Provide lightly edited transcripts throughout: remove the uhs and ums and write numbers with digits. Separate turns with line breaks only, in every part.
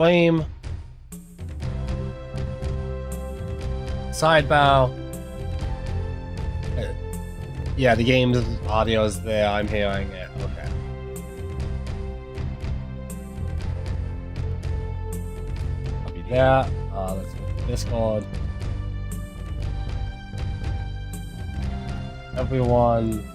Flame. Side bow. Yeah, the game's audio is there. I'm hearing it. Okay. Copy that. Let's go to Discord. Everyone.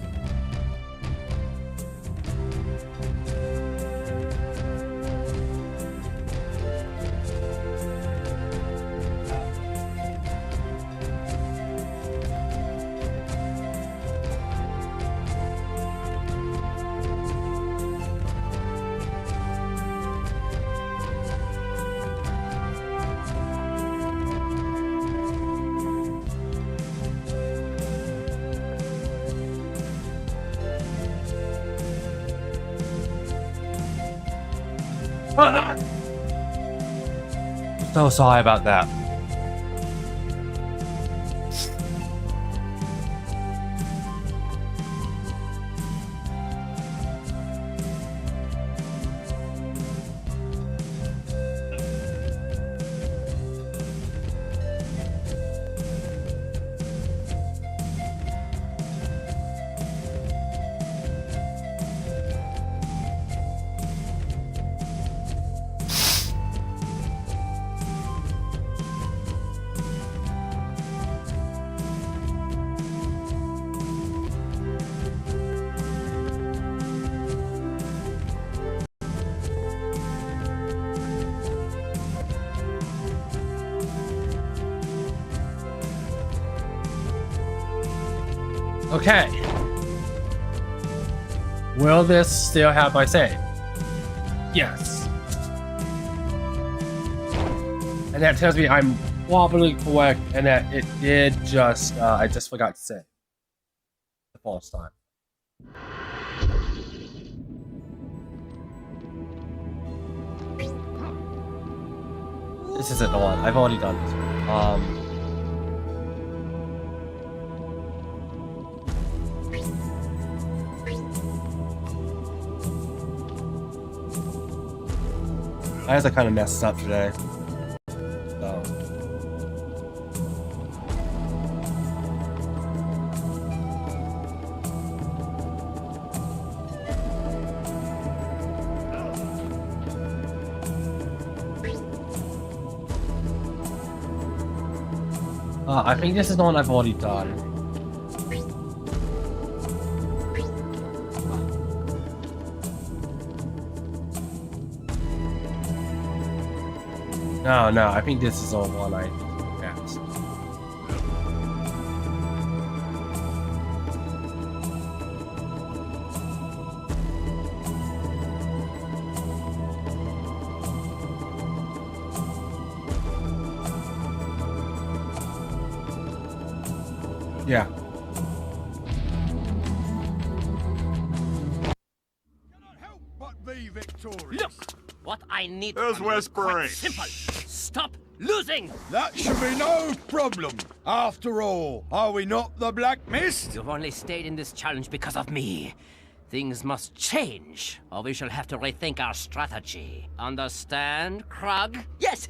So sorry about that. Okay. Will this still have my save? Yes. And that tells me I'm probably correct and that it did just, I just forgot to say the first time. This isn't the one. I've already done this one. I guess I kind of messed up today. So. I think this is the one I've already done. No, I think this is the one I passed. Yeah.
Cannot help but be victorious.
Look, what I need
Who's
from you is quite
whispering?
simple. Stop losing!
That should be no problem. After all, are we not the Black Mist?
You've only stayed in this challenge because of me. Things must change, or we shall have to rethink our strategy. Understand, Krug?
Yes,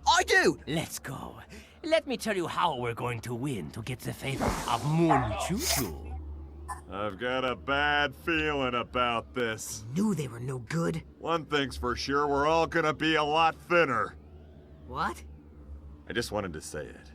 I do!
Let's go. Let me tell you how we're going to win to get the favor of Moon Juju.
I've got a bad feeling about this.
Knew they were no good.
One thing's for sure, we're all gonna be a lot thinner.
What?
I just wanted to say it.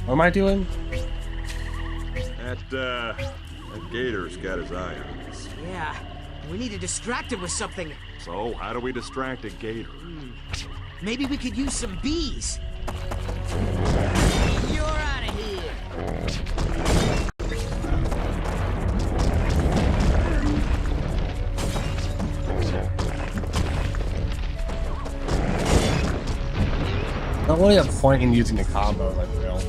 What am I doing?
That Gator's got his eye on us.
Yeah, we need to distract him with something.
So, how do we distract a Gator?
Maybe we could use some bees. You're out of here.
not really a point in using the combo, like real.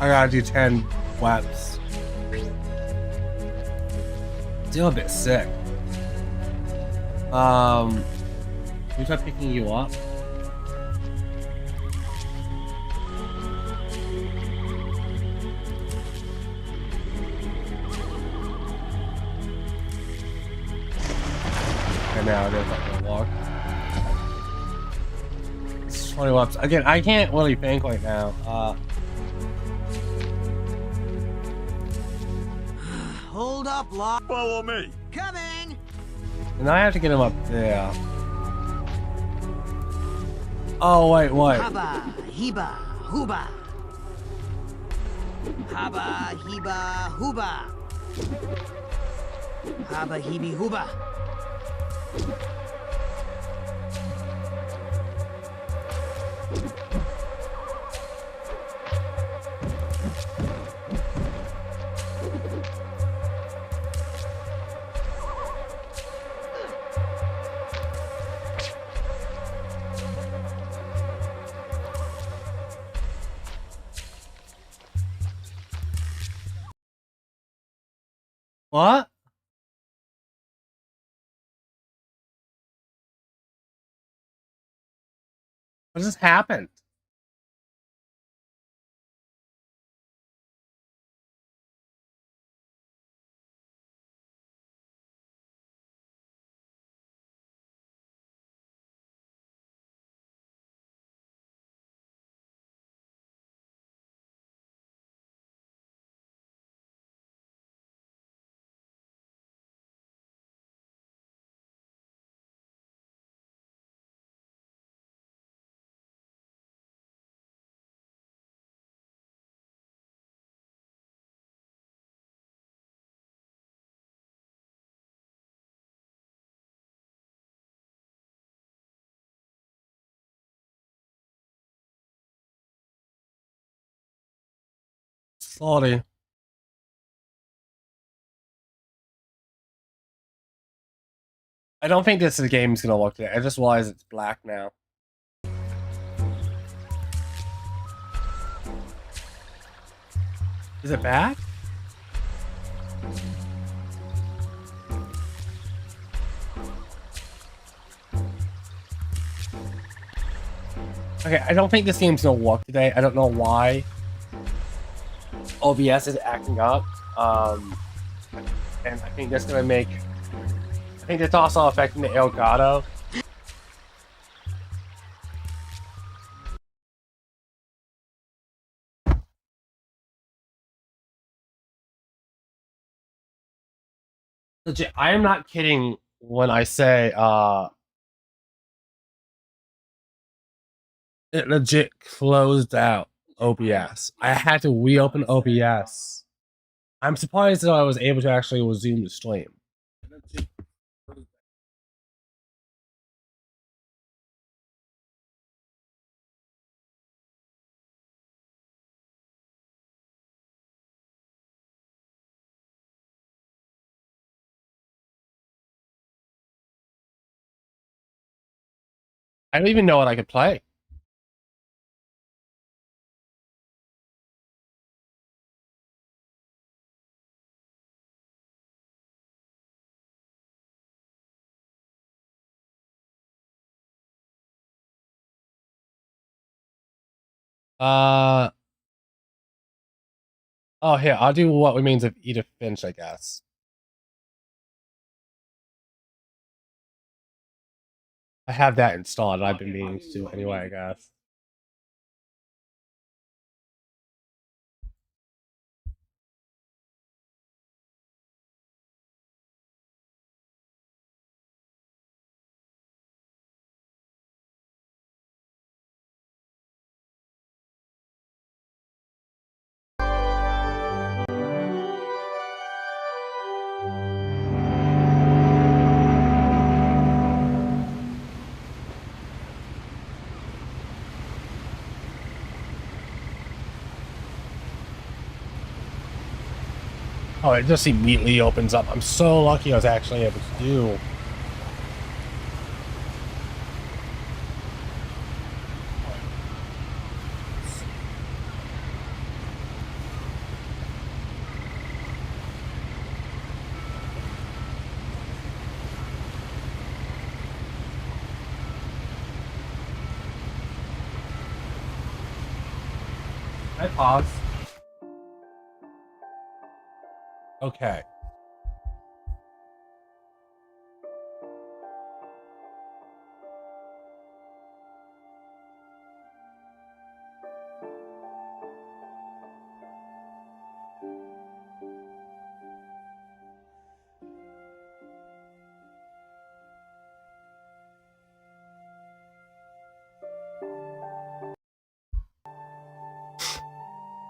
I gotta do 10 webs. Still a bit sick. We try picking you up. And now it is like a walk. It's 20 webs. Again, I can't really think right now.
Hold up, Lock.
Follow me.
Coming!
And I have to get him up there. Oh, wait.
Haba, hiba, huba. Haba, hiba, huba. Haba, hibi, huba.
What? What just happened? Sorry. I don't think this game's gonna look good. I just realized it's black now. Is it back? Okay, I don't think this game's gonna work today. I don't know why. OBS is acting up. And I think that's gonna make... I think that's also affecting the Elgato. Legit, I am not kidding when I say, it legit closed out OBS. I had to reopen OBS. I'm surprised that I was able to actually resume the stream. I don't even know what I could play. Oh, here, I'll do what remains of Edith Finch, I guess. I have that installed. I've been meaning to anyway, I guess. Oh, it just immediately opens up. I'm so lucky I was actually able to do. I pause. Okay.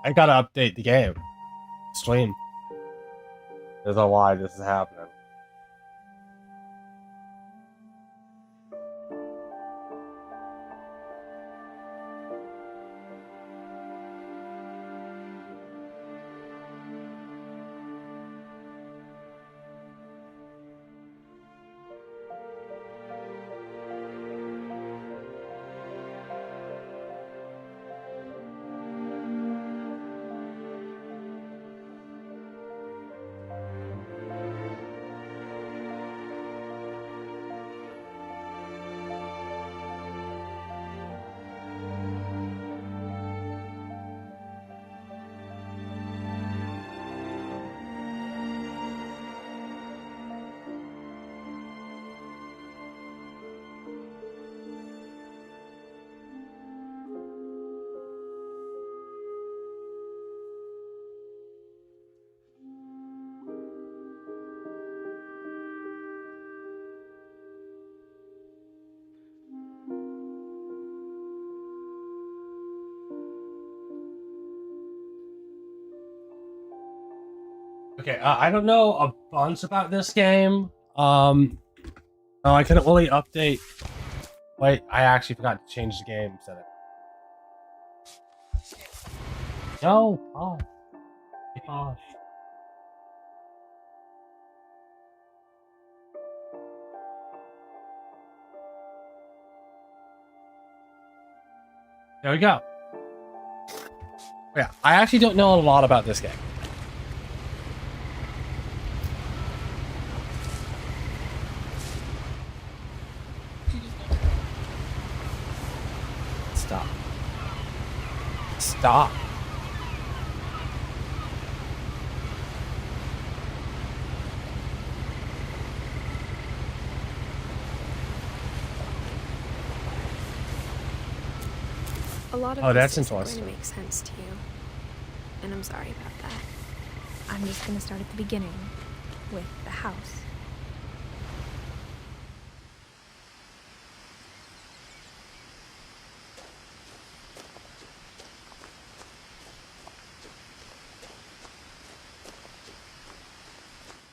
I gotta update the game. Stream. There's a why this is happening. Okay, I don't know a bunch about this game. No, I couldn't really update. Wait, I actually forgot to change the game setting. No, pause. Pause. There we go. Yeah, I actually don't know a lot about this game. Stop. Stop.
A lot of
That's
this isn't
interesting.
going to make sense to you, and I'm sorry about that. I'm just going to start at the beginning, with the house.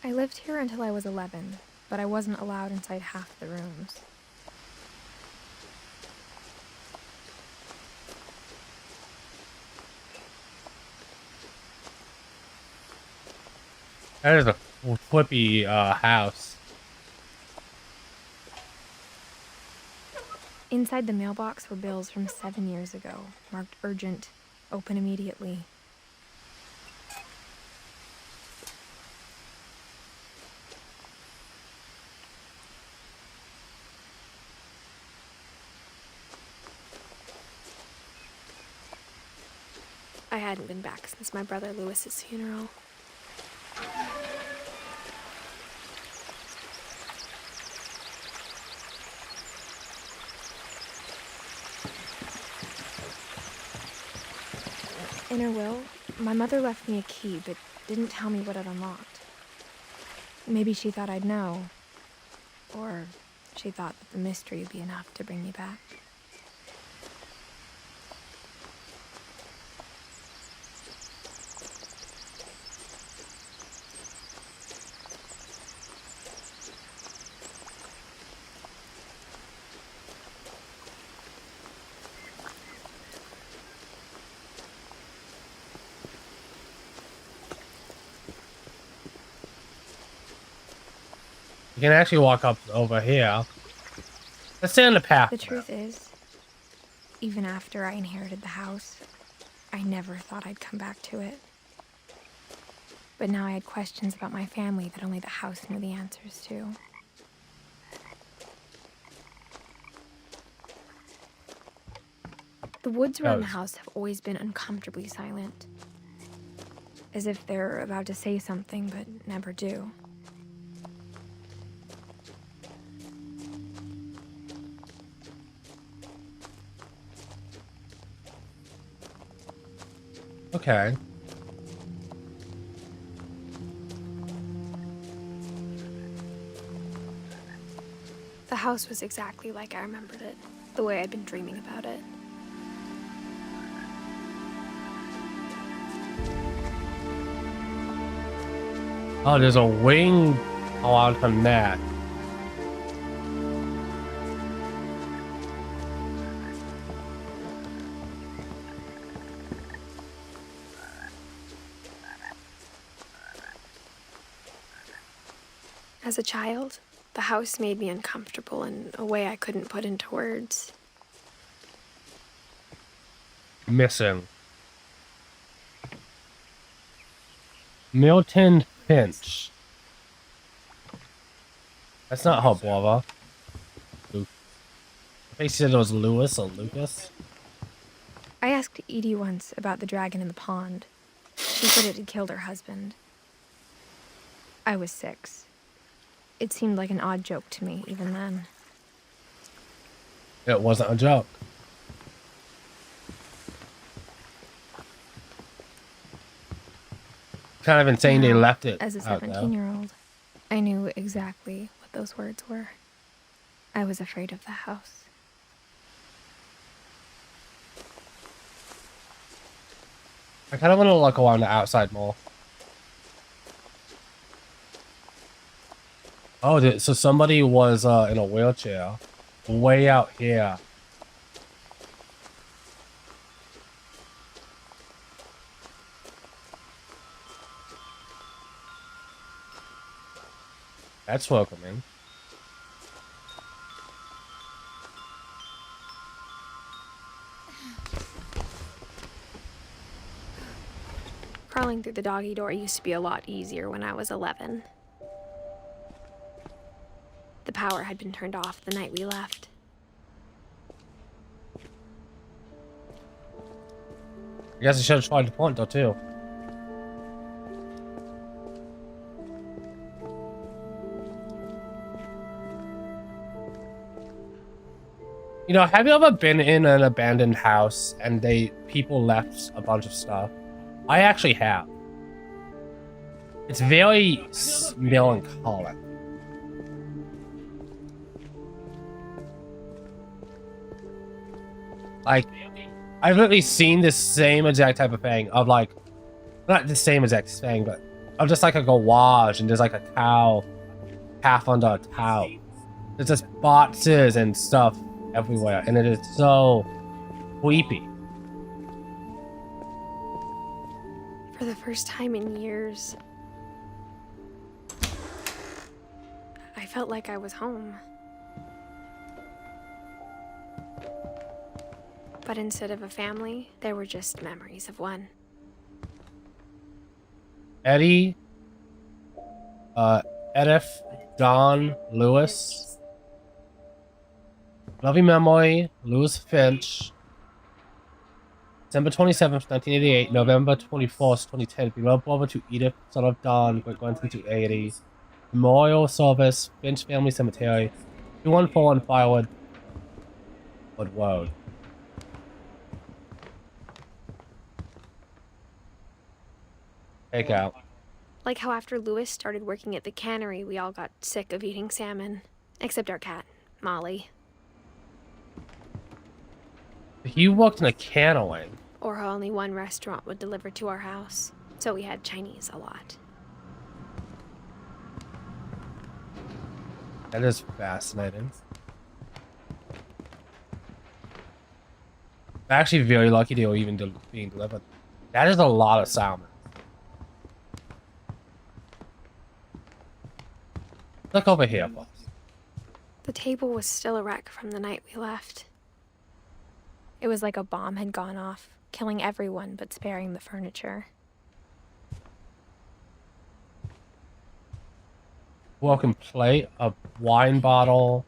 I lived here until I was 11, but I wasn't allowed inside half the rooms.
That is a flippy house.
Inside the mailbox were bills from 7 years ago, marked urgent, open immediately. I hadn't been back since my brother Lewis's funeral. In her will, my mother left me a key, but didn't tell me what it unlocked. Maybe she thought I'd know. Or she thought that the mystery would be enough to bring me back.
You can actually walk up over here. Let's stay on the path.
The truth is, even after I inherited the house, I never thought I'd come back to it. But now I had questions about my family that only the house knew the answers to. The woods around the house have always been uncomfortably silent. As if they're about to say something, but never do.
Okay.
The house was exactly like I remembered it, the way I'd been dreaming about it.
Oh, there's a wing out from that.
As a child, the house made me uncomfortable in a way I couldn't put into words.
Missing. Milton Finch. That's not her brother. I think she said it was Lewis or Lucas.
I asked Edie once about the dragon in the pond. She said it had killed her husband. I was 6. It seemed like an odd joke to me, even then.
It wasn't a joke. Kind of insane they left it
As a
out there.
17-year-old, I knew exactly what those words were. I was afraid of the house.
I kind of want to look around the outside more. Oh, so somebody was in a wheelchair way out here. That's welcoming.
Crawling through the doggy door used to be a lot easier when I was 11. The power had been turned off the night we left.
I guess I should have tried the point though too. You know, have you ever been in an abandoned house and people left a bunch of stuff? I actually have. It's very melancholic. Like, I've literally seen this same exact type of thing of like, not the same exact thing, but of just like a garage and there's like a cow half under a towel. There's just boxes and stuff everywhere, and it is so creepy.
For the first time in years, I felt like I was home. But instead of a family, there were just memories of one.
Edith, Don, Lewis. Loving memory, Lewis Finch. December 27th, 1988, November 24th, 2010. Beloved brother to Edith, son of Don, great grandson to 80. Memorial service, Finch Family Cemetery. 2141 Firewood Road. Take out.
Like how after Lewis started working at the cannery, we all got sick of eating salmon. Except our cat, Molly.
He worked in a cannery.
Or how only one restaurant would deliver to our house. So we had Chinese a lot.
That is fascinating. I'm actually very lucky to even being delivered. That is a lot of salmon. Look over here, boss.
The table was still a wreck from the night we left. It was like a bomb had gone off, killing everyone but sparing the furniture.
Broken plate, a wine bottle.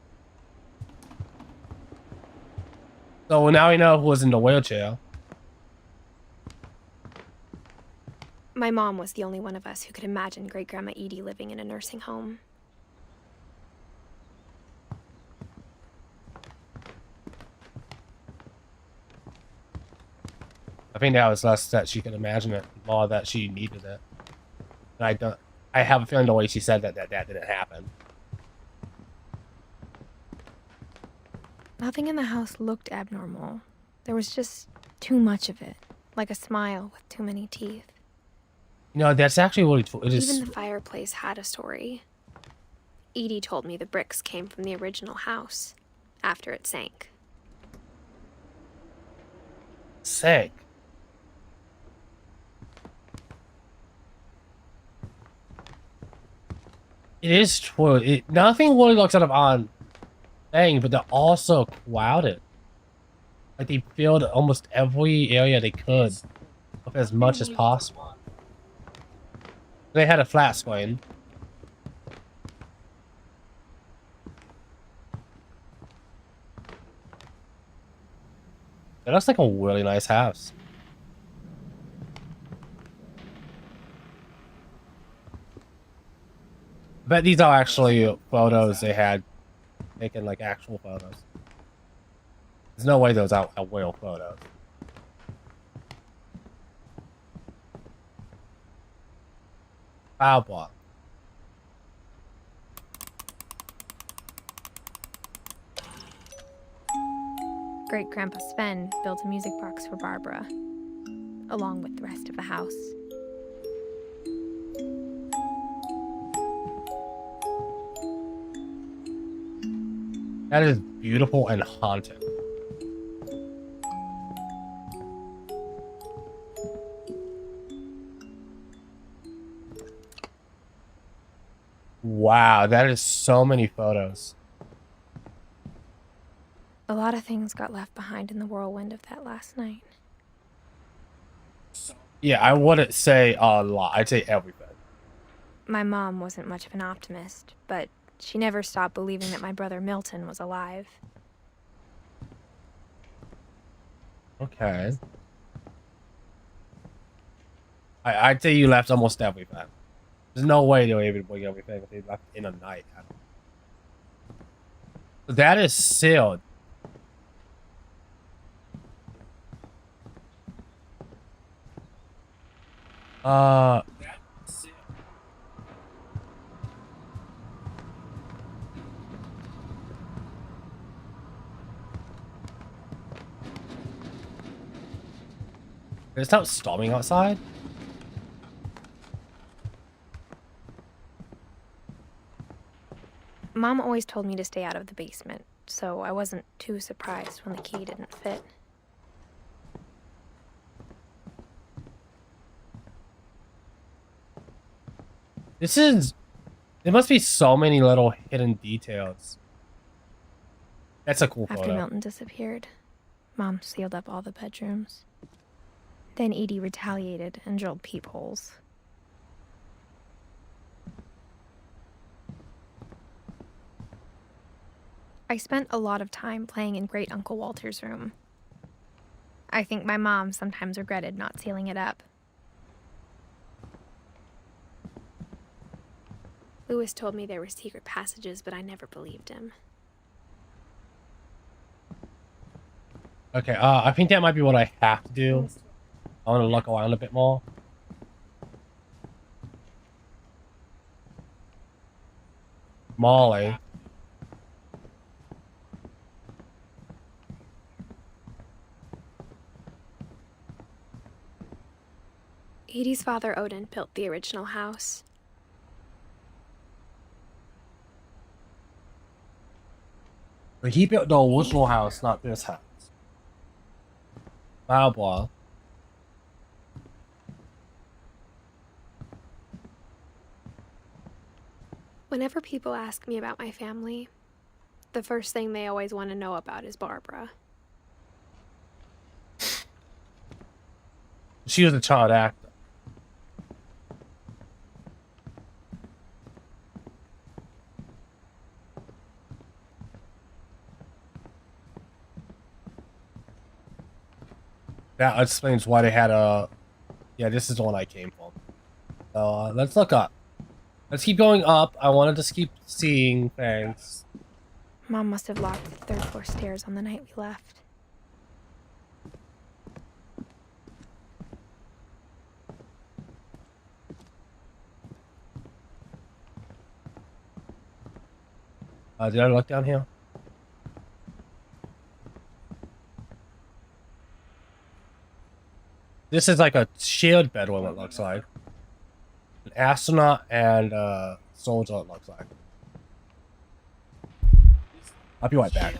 So now we know who was in the wheelchair.
My mom was the only one of us who could imagine Great Grandma Edie living in a nursing home.
I think that was less that she could imagine it, more that she needed it. And I have a feeling the way she said that didn't happen.
Nothing in the house looked abnormal. There was just too much of it, like a smile with too many teeth.
You know, that's actually really it is.
Even the fireplace had a story. Edie told me the bricks came from the original house, after it sank.
Sick. It is true. Nothing really looks out of on thing, but they're also crowded. Like they filled almost every area they could with as much as possible. They had a flat screen. That looks like a really nice house. I bet these are actually photos they had taken, like actual photos. There's no way those are real photos. Foul block.
Great Grandpa Sven built a music box for Barbara, along with the rest of the house.
That is beautiful and haunting. Wow, that is so many photos.
A lot of things got left behind in the whirlwind of that last night.
Yeah, I wouldn't say a lot. I'd say everything.
My mom wasn't much of an optimist, but she never stopped believing that my brother Milton was alive.
Okay. I'd say you left almost everything. There's no way they were able to bring everything if they left in a night. That is sealed. It's not storming outside.
Mom always told me to stay out of the basement, so I wasn't too surprised when the key didn't fit.
There must be so many little hidden details. That's a cool
After
photo.
Milton disappeared, Mom sealed up all the bedrooms. Then Edie retaliated and drilled peepholes. I spent a lot of time playing in Great Uncle Walter's room. I think my mom sometimes regretted not sealing it up. Lewis told me there were secret passages, but I never believed him.
Okay, I think that might be what I have to do. I want to look around a bit more. Molly.
Edie's father, Odin, built the original house.
But he built the original house, not this house. Wow, boy.
Whenever people ask me about my family, the first thing they always want to know about is Barbara.
She was a child actor. That explains why they had a... Yeah, this is the one I came from. So, let's look up. Let's keep going up. I want to just keep seeing things.
Mom must have locked the third floor stairs on the night we left.
Did I look down here? This is like a shared bedroom, it looks like. An astronaut and soldier, it looks like. I'll be right back.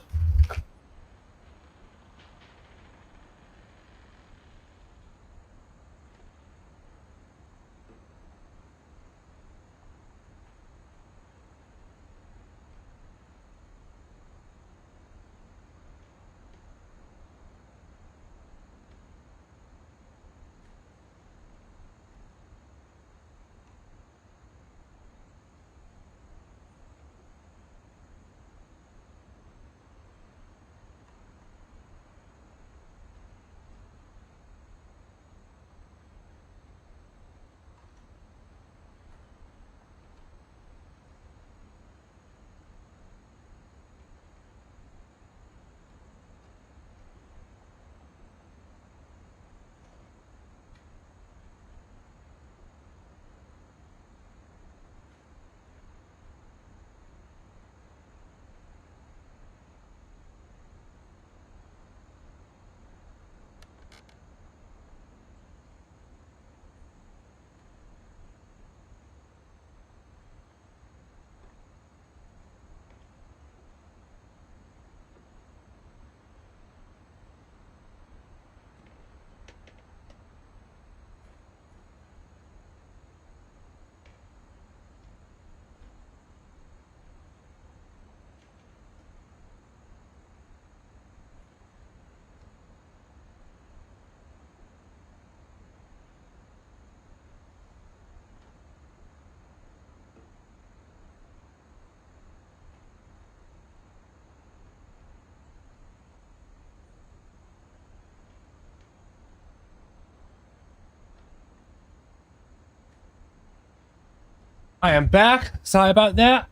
I am back. Sorry about that.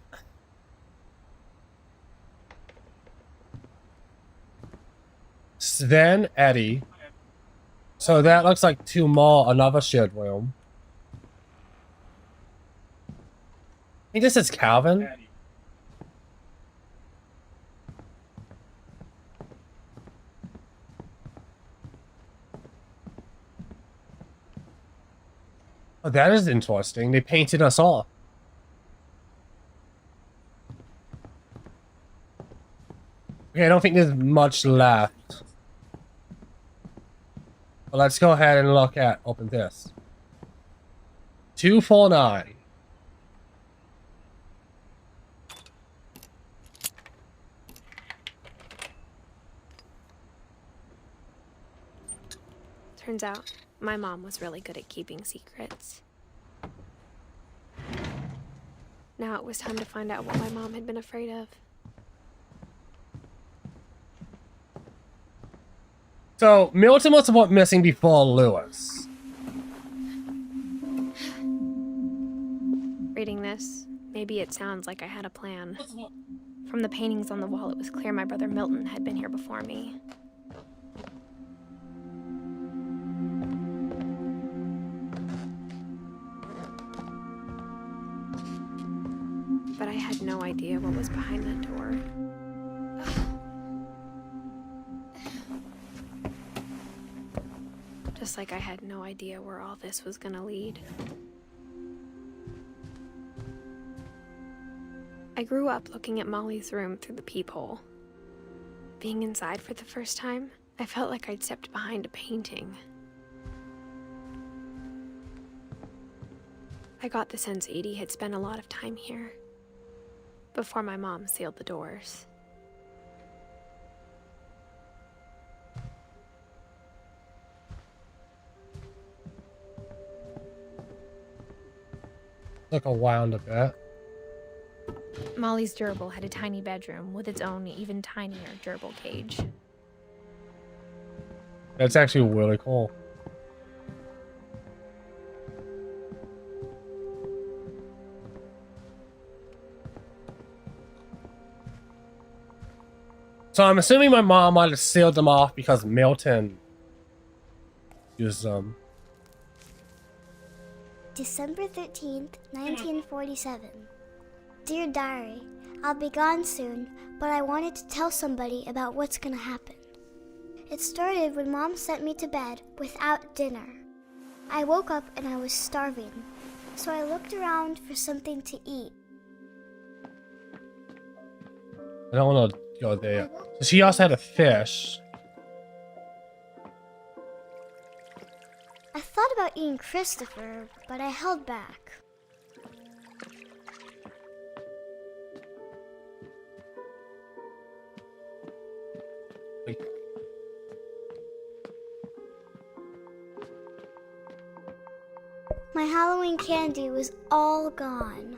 Sven, Eddie. So that looks like two more, another shared room. I think this is Calvin. Oh, that is interesting. They painted us all. Okay, I don't think there's much left. But let's go ahead and look at, open this. 249.
Turns out, my mom was really good at keeping secrets. Now it was time to find out what my mom had been afraid of.
So, Milton must have went missing before Lewis.
Reading this, maybe it sounds like I had a plan. From the paintings on the wall, it was clear my brother Milton had been here before me. But I had no idea what was behind that door. Just like I had no idea where all this was gonna lead. I grew up looking at Molly's room through the peephole. Being inside for the first time, I felt like I'd stepped behind a painting. I got the sense Edie had spent a lot of time here, before my mom sealed the doors.
Took a while a bit.
Molly's gerbil had a tiny bedroom with its own even tinier gerbil cage.
That's actually really cool. So I'm assuming my mom might have sealed them off because Milton used them.
December 13th, 1947. Dear Diary, I'll be gone soon, but I wanted to tell somebody about what's gonna happen. It started when Mom sent me to bed without dinner. I woke up and I was starving, so I looked around for something to eat.
I don't want to go there. So she also had a fish.
I thought about eating Christopher, but I held back. My Halloween candy was all gone.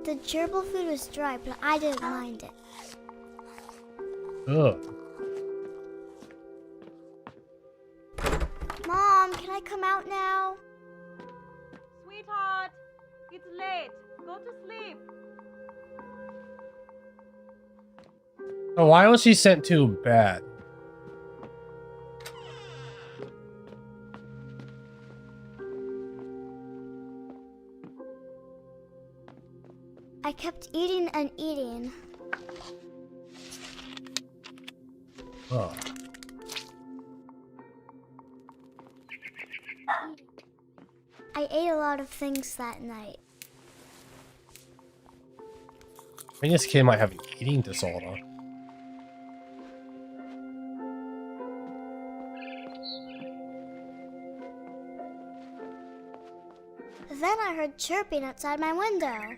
The gerbil food was dry, but I didn't mind it.
Ugh.
Mom, can I come out now?
Sweetheart, it's late. Go to sleep.
So why was she sent to bed?
I kept eating and eating.
Ugh.
I ate a lot of things that night.
I think this kid might have an eating disorder.
Then I heard chirping outside my window.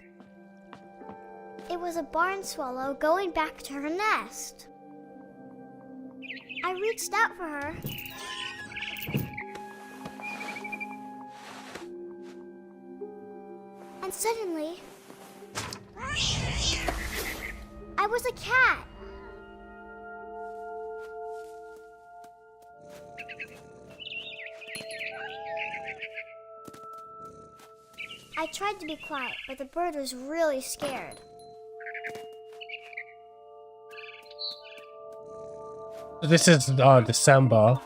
It was a barn swallow going back to her nest. I reached out for her. And suddenly, I was a cat. I tried to be quiet, but the bird was really scared.
This is December.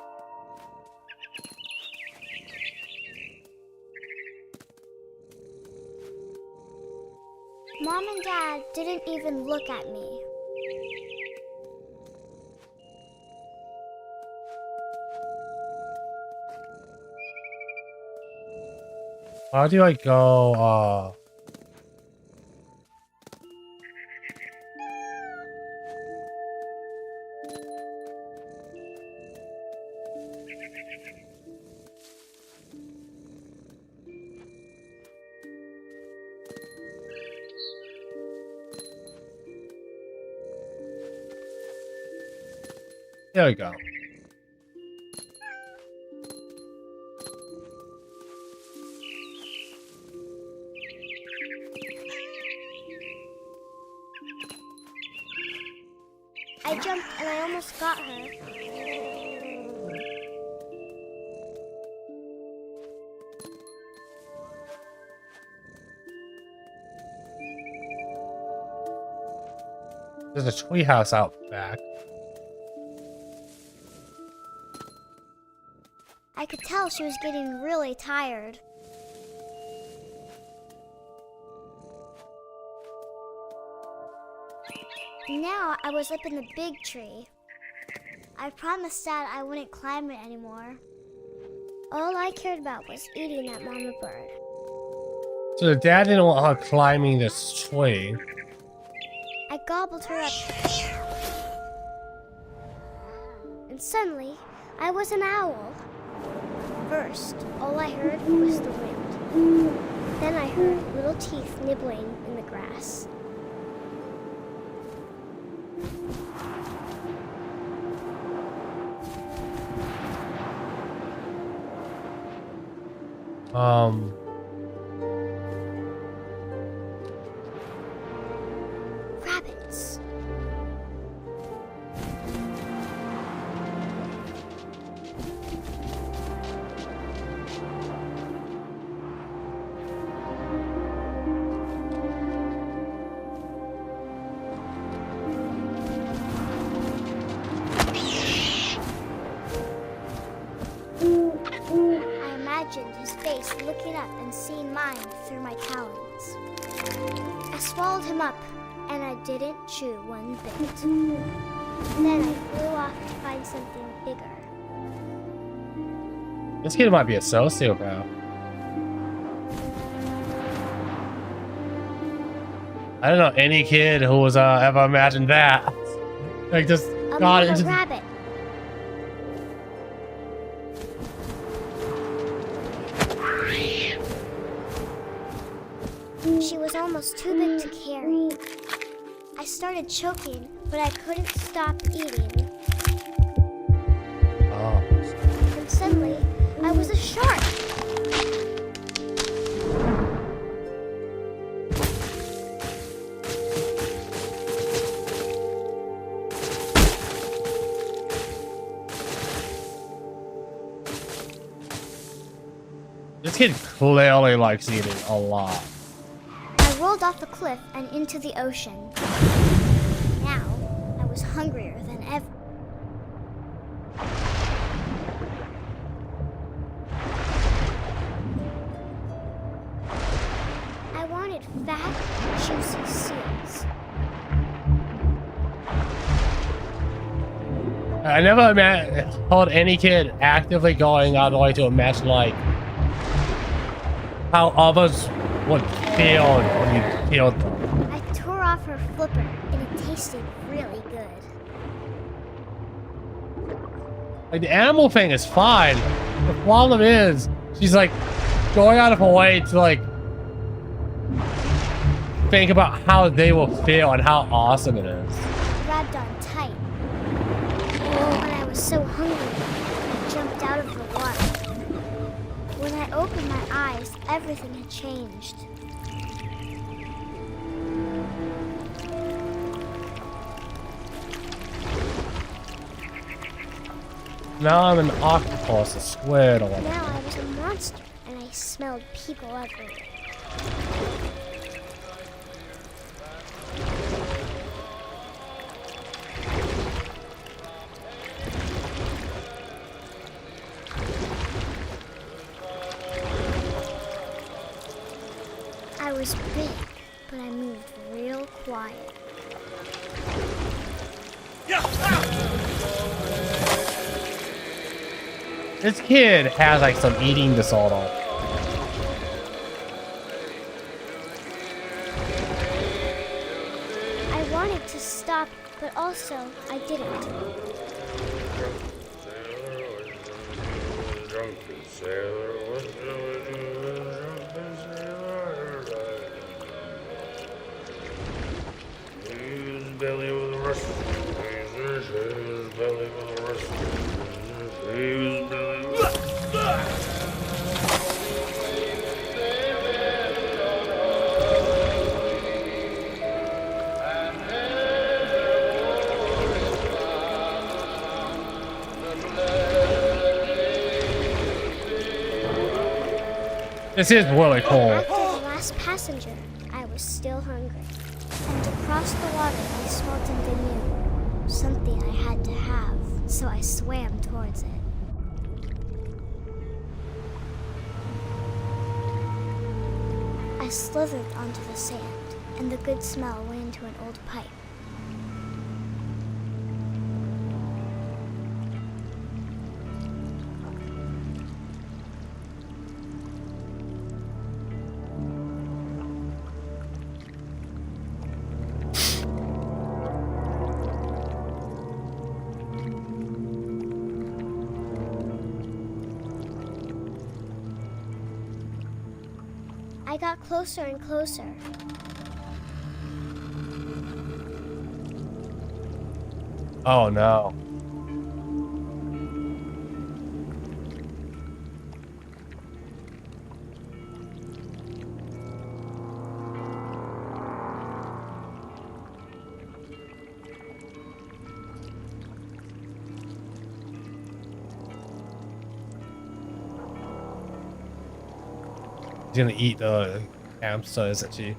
Mom and Dad didn't even look at me.
How do I go, There we go.
I jumped and I almost got her.
There's a treehouse out back.
I could tell she was getting really tired. Now I was up in the big tree. I promised Dad I wouldn't climb it anymore. All I cared about was eating that mama bird.
So the dad didn't want her climbing this tree.
I gobbled her up. And suddenly, I was an owl. First, all I heard was the wind. Then I heard little teeth nibbling in the grass. Rabbits. I imagined his face looking up and seeing mine through my talons. I swallowed him up, and I didn't chew one bit. Then I flew off to find something bigger.
This kid might be a sociopath. I don't know any kid who was ever imagined that. Like just
A
got
mama
into the...
rabbit. She was almost too big to carry. I started choking, but I couldn't stop eating.
Oh.
And suddenly, I was a shark.
This kid clearly likes eating a lot.
I rolled off the cliff and into the ocean. Now, I was hungrier than ever. I wanted fat, juicy seals.
I never heard any kid actively going out of the way to imagine like how others would feel when you killed them.
I tore off her flipper, and it tasted really good.
Like the animal thing is fine. The problem is she's like going out of her way to like think about how they will feel and how awesome it is.
Grabbed on tight. When I was so hungry, I jumped out of the water. When I opened my eyes, everything had changed.
Now I'm an octopus, a squid, or whatever.
Now I was a monster, and I smelled people everywhere. I was big, but I moved real quiet.
This kid has like some eating disorder.
I wanted to stop, but also I didn't.
This is really cool.
After the last passenger, I was still hungry. And to cross the water, I smelled something new. Something I had to have, so I swam towards it. I slithered onto the sand, and the good smell went into an old pipe. I got closer and closer.
Oh no. She's gonna eat the hamster, isn't she?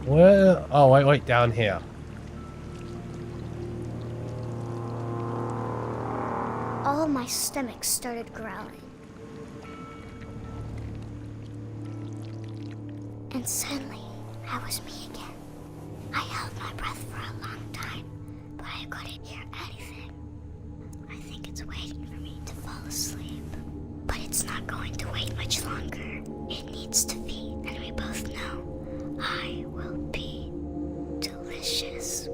Where? Oh, wait, down here.
All of my stomach started growling. And suddenly, I was me again. I held my breath for a long time, but I couldn't hear anything. I think it's waiting for me to fall asleep. But it's not going to wait much longer. It needs to feed, and we both know I will be delicious.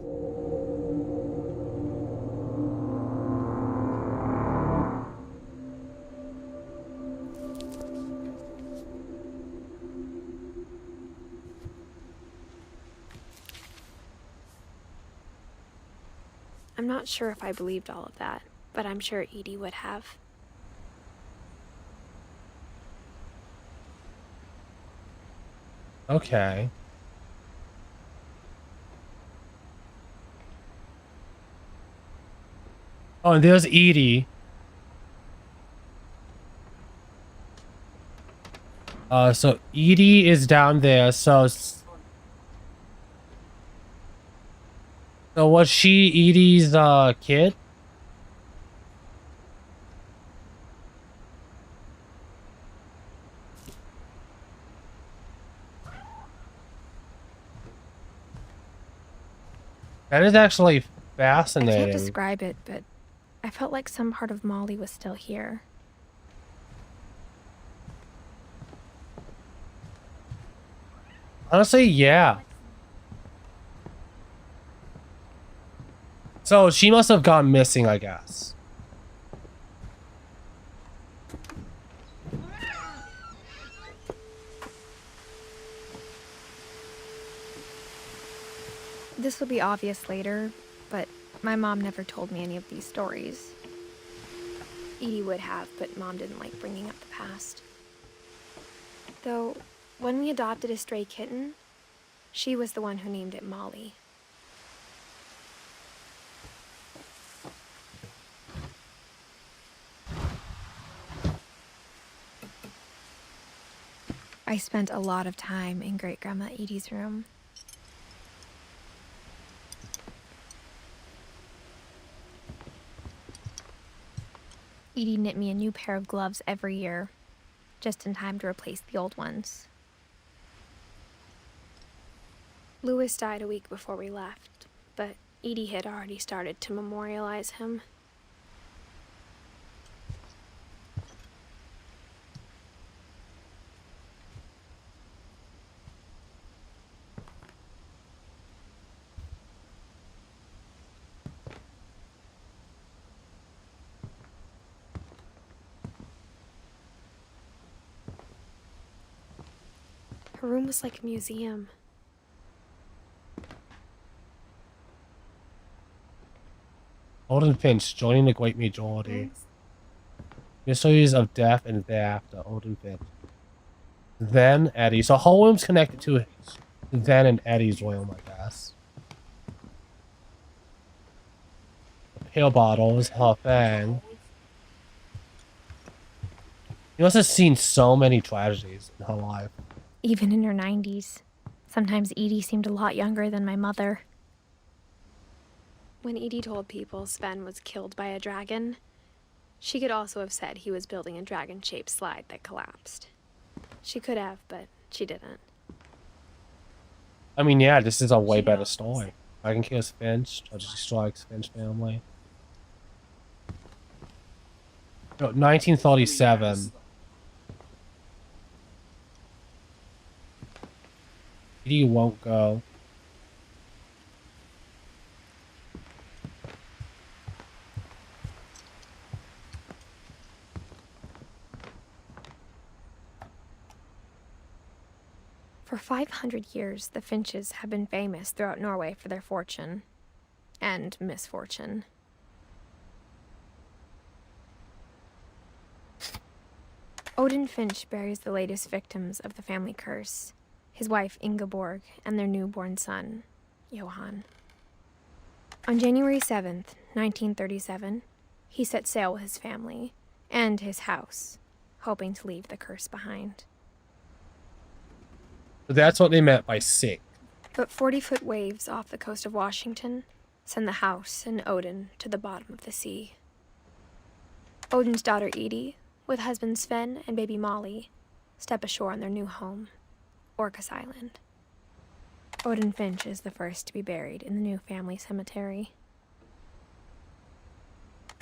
I'm not sure if I believed all of that, but I'm sure Edie would have.
Okay. Oh, and there's Edie. So Edie is down there, so was she Edie's, kid? That is actually
I
fascinating.
can't describe it, but I felt like some part of Molly was still here.
Honestly, yeah. So she must have gone missing, I guess.
This will be obvious later, but my mom never told me any of these stories. Edie would have, but Mom didn't like bringing up the past. Though, when we adopted a stray kitten, she was the one who named it Molly. I spent a lot of time in Great-Grandma Edie's room. Edie knit me a new pair of gloves every year, just in time to replace the old ones. Louis died a week before we left, but Edie had already started to memorialize him. Her room was like a museum.
Alden Finch joining the great majority. Mysteries of death and thereafter. Alden Finch. Then Eddie. So whole room's connected to Then and Eddie's room, I guess. The pill bottles, her fang. You must have seen so many tragedies in her life.
Even in her 90s. Sometimes Edie seemed a lot younger than my mother. When Edie told people Sven was killed by a dragon, she could also have said he was building a dragon-shaped slide that collapsed. She could have, but she didn't.
I mean, yeah, this is a way better story. Dragon kills Finch, tragedy strikes Finch family. No, 1937. Edie won't go.
For 500 years, the Finches have been famous throughout Norway for their fortune and misfortune. Odin Finch buries the latest victims of the family curse, his wife Ingeborg and their newborn son, Johan. On January 7th, 1937, he set sail with his family and his house, hoping to leave the curse behind.
So that's what they meant by sick.
But 40-foot waves off the coast of Washington send the house and Odin to the bottom of the sea. Odin's daughter Edie, with husband Sven and baby Molly, step ashore on their new home, Orcas Island. Odin Finch is the first to be buried in the new family cemetery.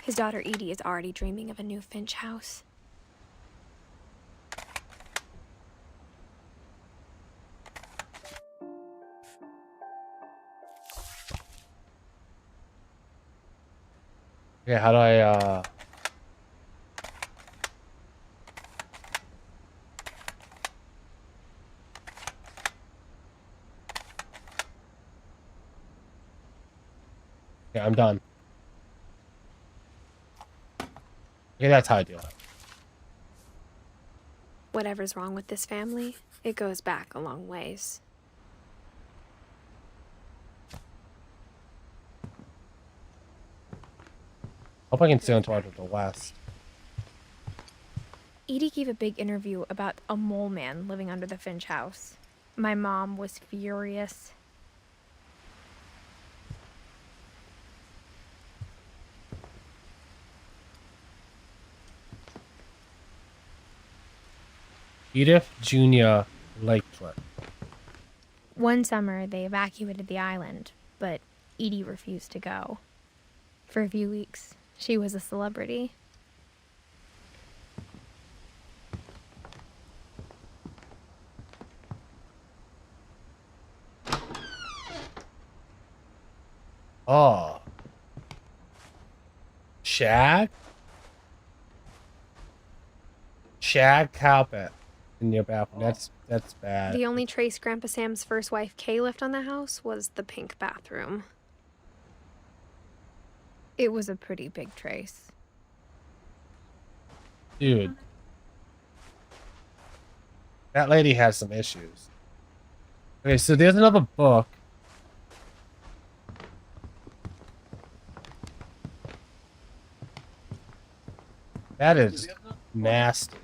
His daughter Edie is already dreaming of a new Finch house.
Okay, how do I, Okay, I'm done. Okay, that's how I do it.
Whatever's wrong with this family, it goes back a long ways.
Hope I can see on towards the west.
Edie gave a big interview about a mole man living under the Finch house. My mom was furious.
Edith Jr. Lake Trip.
One summer, they evacuated the island, but Edie refused to go. For a few weeks, she was a celebrity.
Oh. Shag? Shag carpet in your bathroom. That's bad.
The only trace Grandpa Sam's first wife, Kay, left on the house was the pink bathroom. It was a pretty big trace.
Dude. That lady has some issues. Okay, so there's another book. That is nasty.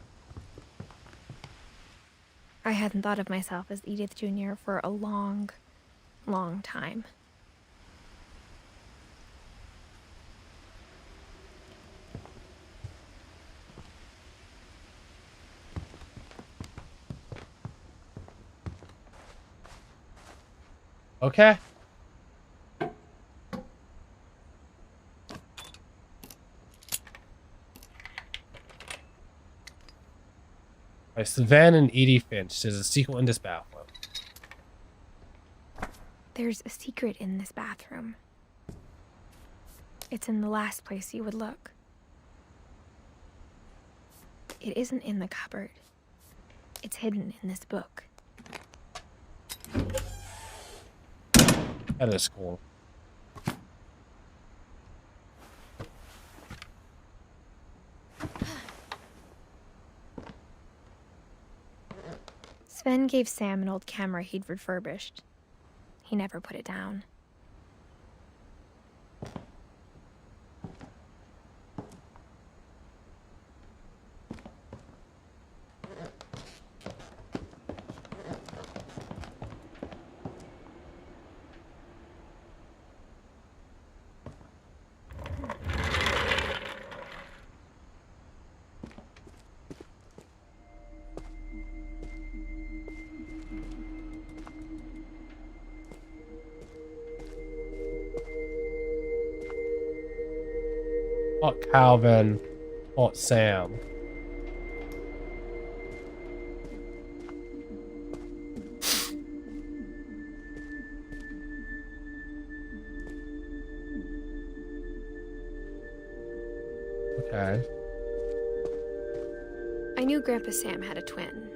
I hadn't thought of myself as Edith Jr. for a long, long time.
Okay. By Sven and Edie Finch. There's a sequel in this bathroom.
There's a secret in this bathroom. It's in the last place you would look. It isn't in the cupboard. It's hidden in this book.
That is cool.
Sven gave Sam an old camera he'd refurbished. He never put it down.
Fuck Calvin. Fuck Sam. Okay.
I knew Grandpa Sam had a twin.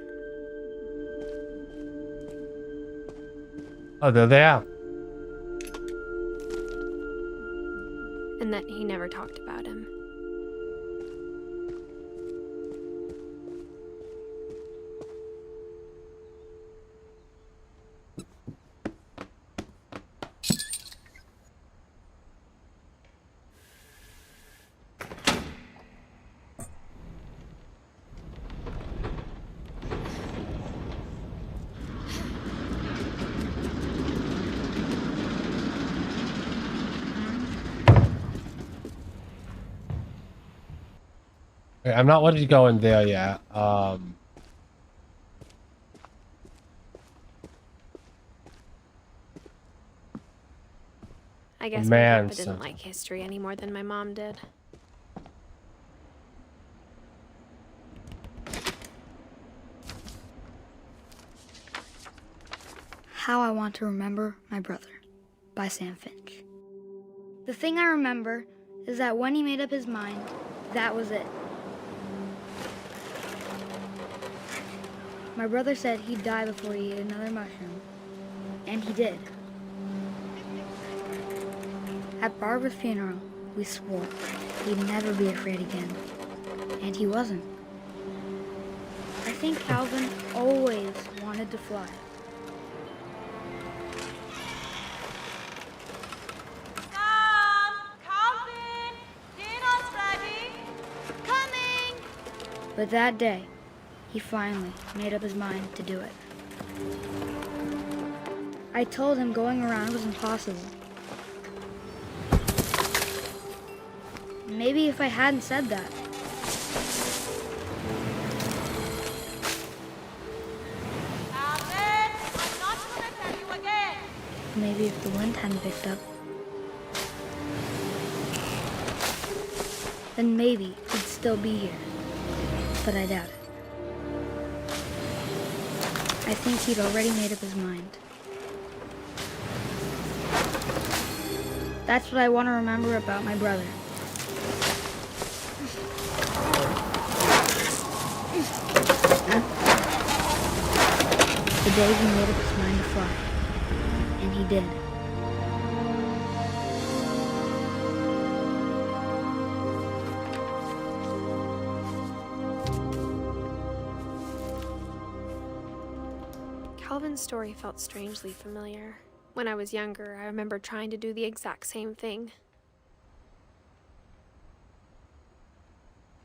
Oh, they're there.
And that he never talked about him.
Okay, I'm not ready to go in there yet.
I guess my
Man,
grandpa didn't
son.
like history any more than my mom did.
How I Want to Remember My Brother by Sam Finch. The thing I remember is that when he made up his mind, that was it. My brother said he'd die before he ate another mushroom, and he did. At Barbara's funeral, we swore he'd never be afraid again, and he wasn't. I think Calvin always wanted to fly.
Sam! Calvin! Dinner's ready! Coming!
But that day, he finally made up his mind to do it. I told him going around was impossible. Maybe if I hadn't said that.
Calvin! I'm not gonna tell you again!
Maybe if the wind hadn't picked up. Then maybe he'd still be here. But I doubt it. I think he'd already made up his mind. That's what I want to remember about my brother. The day he made up his mind to fly. And he did.
Calvin's story felt strangely familiar. When I was younger, I remember trying to do the exact same thing.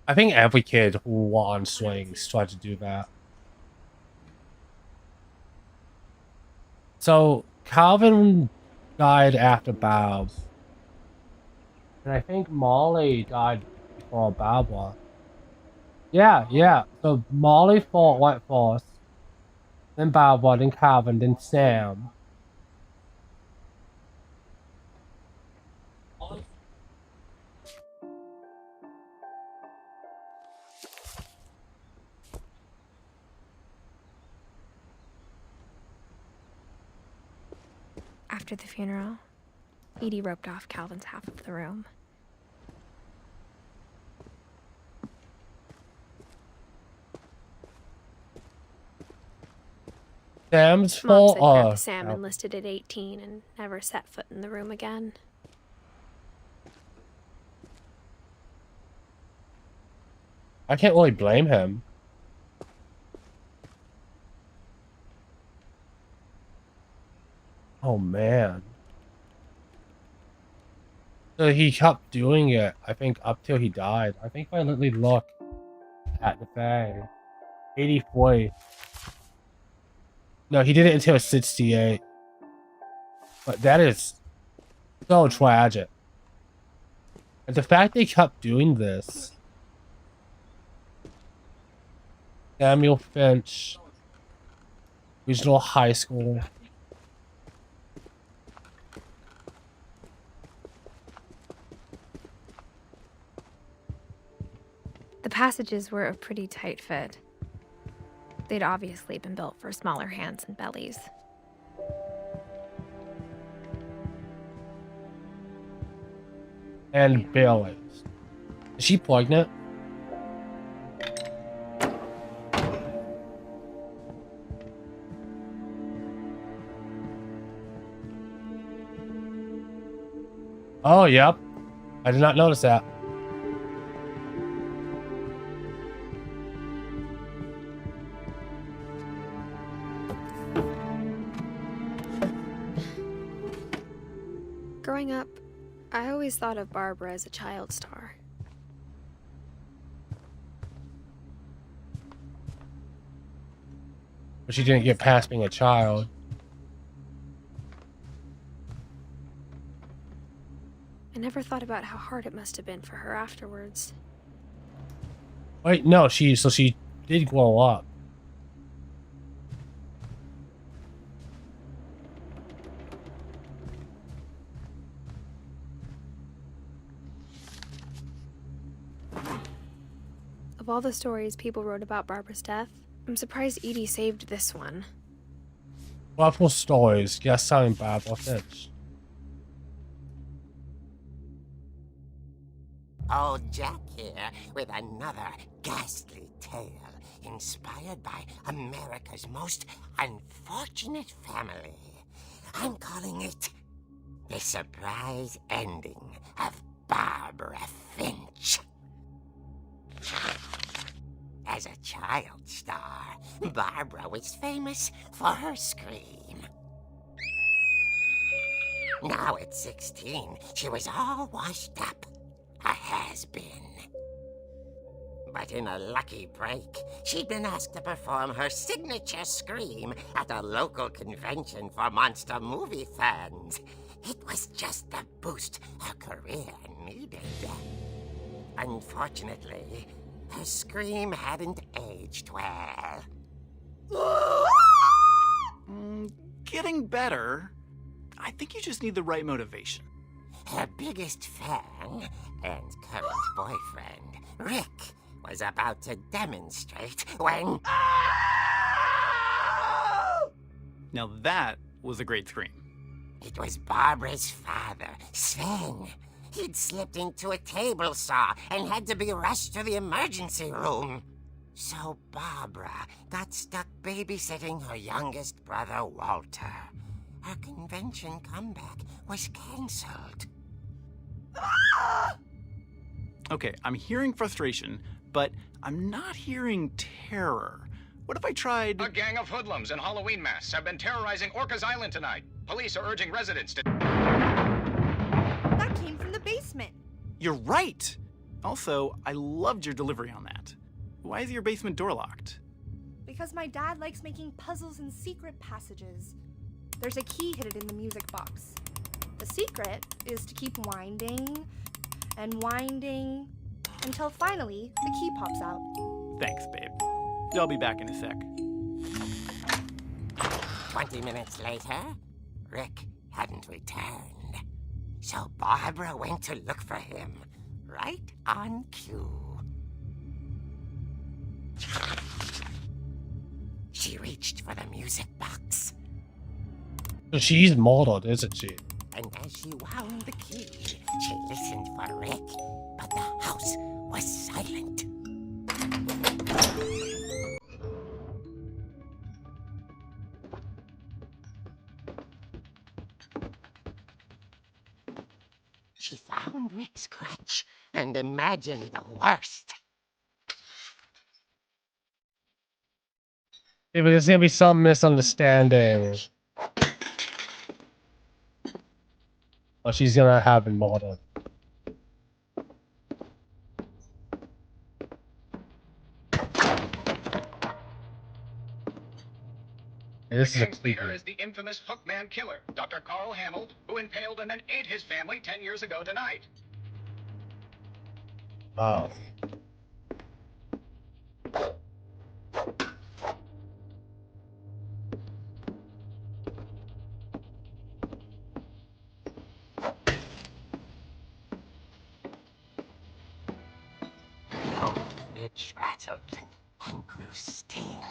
I think every kid who was on swings tried to do that. So Calvin died after Bob, and I think Molly died before Barbara. Yeah. So Molly went first, then Barbara, then Calvin, then Sam.
After the funeral, Edie roped off Calvin's half of the room.
Sam's
Mom
fault.
said Grandpa Sam enlisted at 18 and never set foot in the room again.
I can't really blame him. Oh man. So he kept doing it, I think, up till he died. I think if I literally look at the thing. 84. No, he did it until 68. But that is so tragic. And the fact they kept doing this. Samuel Finch. Regional High School.
The passages were a pretty tight fit. They'd obviously been built for smaller hands and bellies.
And Billy's. Is she pregnant? Oh, yep. I did not notice that.
Growing up, I always thought of Barbara as a child star.
But she didn't get past being a child.
I never thought about how hard it must have been for her afterwards.
Wait, no, she did grow up.
Of all the stories people wrote about Barbara's death, I'm surprised Edie saved this one.
Waffle Stories, guest starring Barbara Finch.
Old Jack here with another ghastly tale inspired by America's most unfortunate family. I'm calling it The Surprise Ending of Barbara Finch. As a child star, Barbara was famous for her scream. Now at 16, she was all washed up. A has-been. But in a lucky break, she'd been asked to perform her signature scream at a local convention for monster movie fans. It was just the boost her career needed. Unfortunately, her scream hadn't aged well.
Getting better. I think you just need the right motivation.
Her biggest fan and current boyfriend, Rick, was about to demonstrate when...
Now that was a great scream.
It was Barbara's father, Sven. He'd slipped into a table saw and had to be rushed to the emergency room. So Barbara got stuck babysitting her youngest brother, Walter. Her convention comeback was cancelled.
Okay, I'm hearing frustration, but I'm not hearing terror. What if I tried...
A gang of hoodlums in Halloween masks have been terrorizing Orcas Island tonight. Police are urging residents to...
That came from the basement.
You're right! Also, I loved your delivery on that. Why is your basement door locked?
Because my dad likes making puzzles and secret passages. There's a key hidden in the music box. The secret is to keep winding and winding until finally the key pops out.
Thanks, babe. I'll be back in a sec.
20 minutes later, Rick hadn't returned. So Barbara went to look for him, right on cue. She reached for the music box.
She's modeled, isn't she?
And as she wound the key, she listened for Rick, but the house was silent. She found Rick's crutch and imagined the worst.
Yeah, but there's gonna be some misunderstanding. Oh, she's gonna have been modeled. This is a
Here is the infamous Hookman killer, Dr. Carl Hamel, who impaled and then ate his family 10 years ago tonight.
Wow.
It rattled and grew still.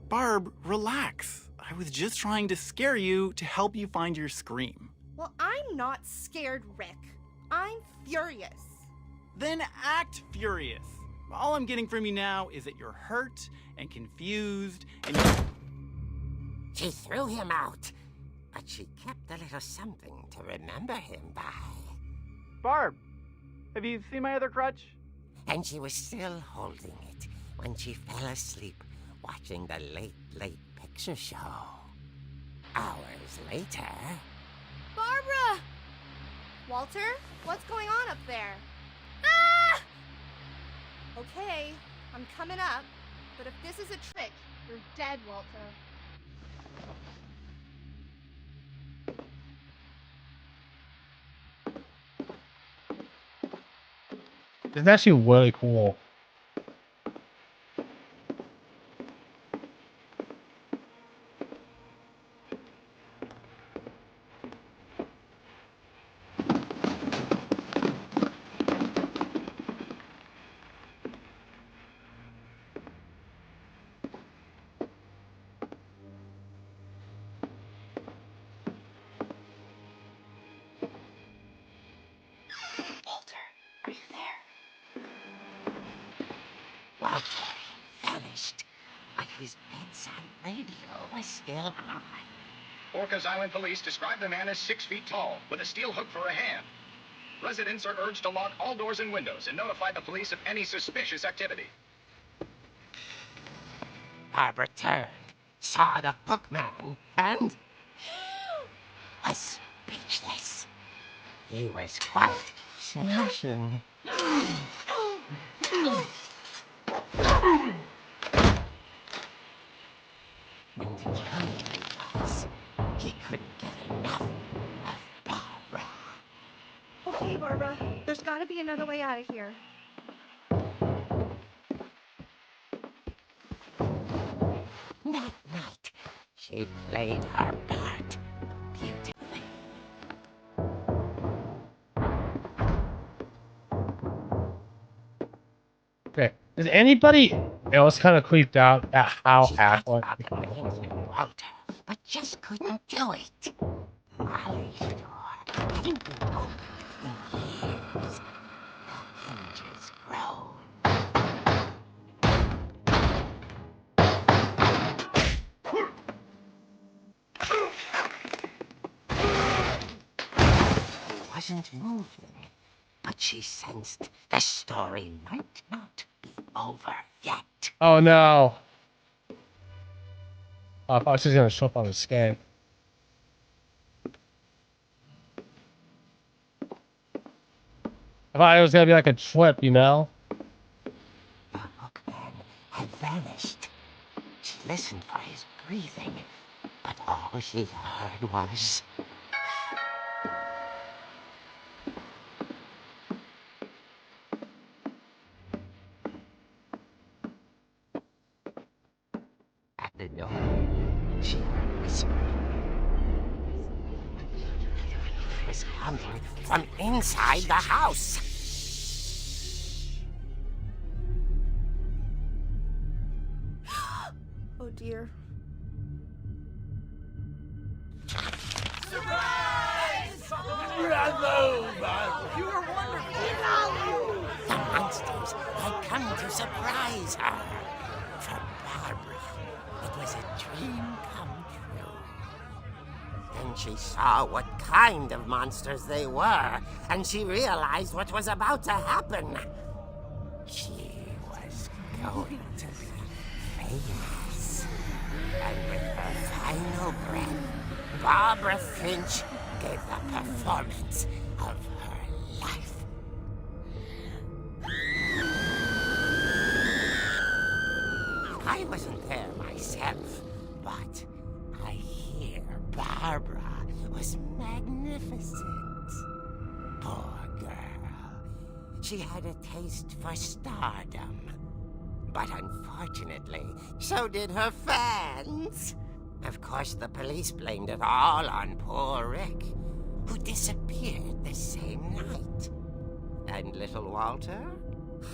Barb, Barb, relax. I was just trying to scare you to help you find your scream.
Well, I'm not scared, Rick. I'm furious.
Then act furious. All I'm getting from you now is that you're hurt and confused and...
She threw him out, but she kept a little something to remember him by.
Barb, have you seen my other crutch?
And she was still holding it when she fell asleep watching the late picture show. Hours later...
Barbara! Walter, what's going on up there? Ah! Okay, I'm coming up, but if this is a trick, you're dead, Walter.
It's actually really cool.
Walter vanished, but his bedside radio was still on.
Orcas Island police describe the man as 6 feet tall, with a steel hook for a hand. Residents are urged to lock all doors and windows and notify the police of any suspicious activity.
Barbara turned, saw the hookman, and was speechless. He was quite smashing. When determined he was, he couldn't get enough of Barbara.
Okay, Barbara, there's gotta be another way out of here.
That night, she played her part beautifully.
Okay. Is anybody else kind of creeped out at how Ash was?
Walter, but just couldn't do it. Molly's door hadn't been opened in years. The hinges grown. He wasn't moving, but she sensed the story might not be over yet.
Oh no. Oh, I thought she was gonna show up on the scan. I thought it was gonna be like a trip, you know?
The hookman had vanished. She listened for his breathing, but all she heard was... At the door, she heard whispering. It was coming from inside the house.
Oh dear.
You were wonderful. The monsters had come to surprise her. For Barbara, it was a dream come true. Then she saw what kind of monsters they were, and she realized what was about to happen. She was going to be famous. And with her final breath, Barbara Finch gave the performance of her life. I wasn't there myself, but I hear Barbara was magnificent. Poor girl. She had a taste for stardom. But unfortunately, so did her fans. Of course, the police blamed it all on poor Rick, who disappeared the same night. And little Walter,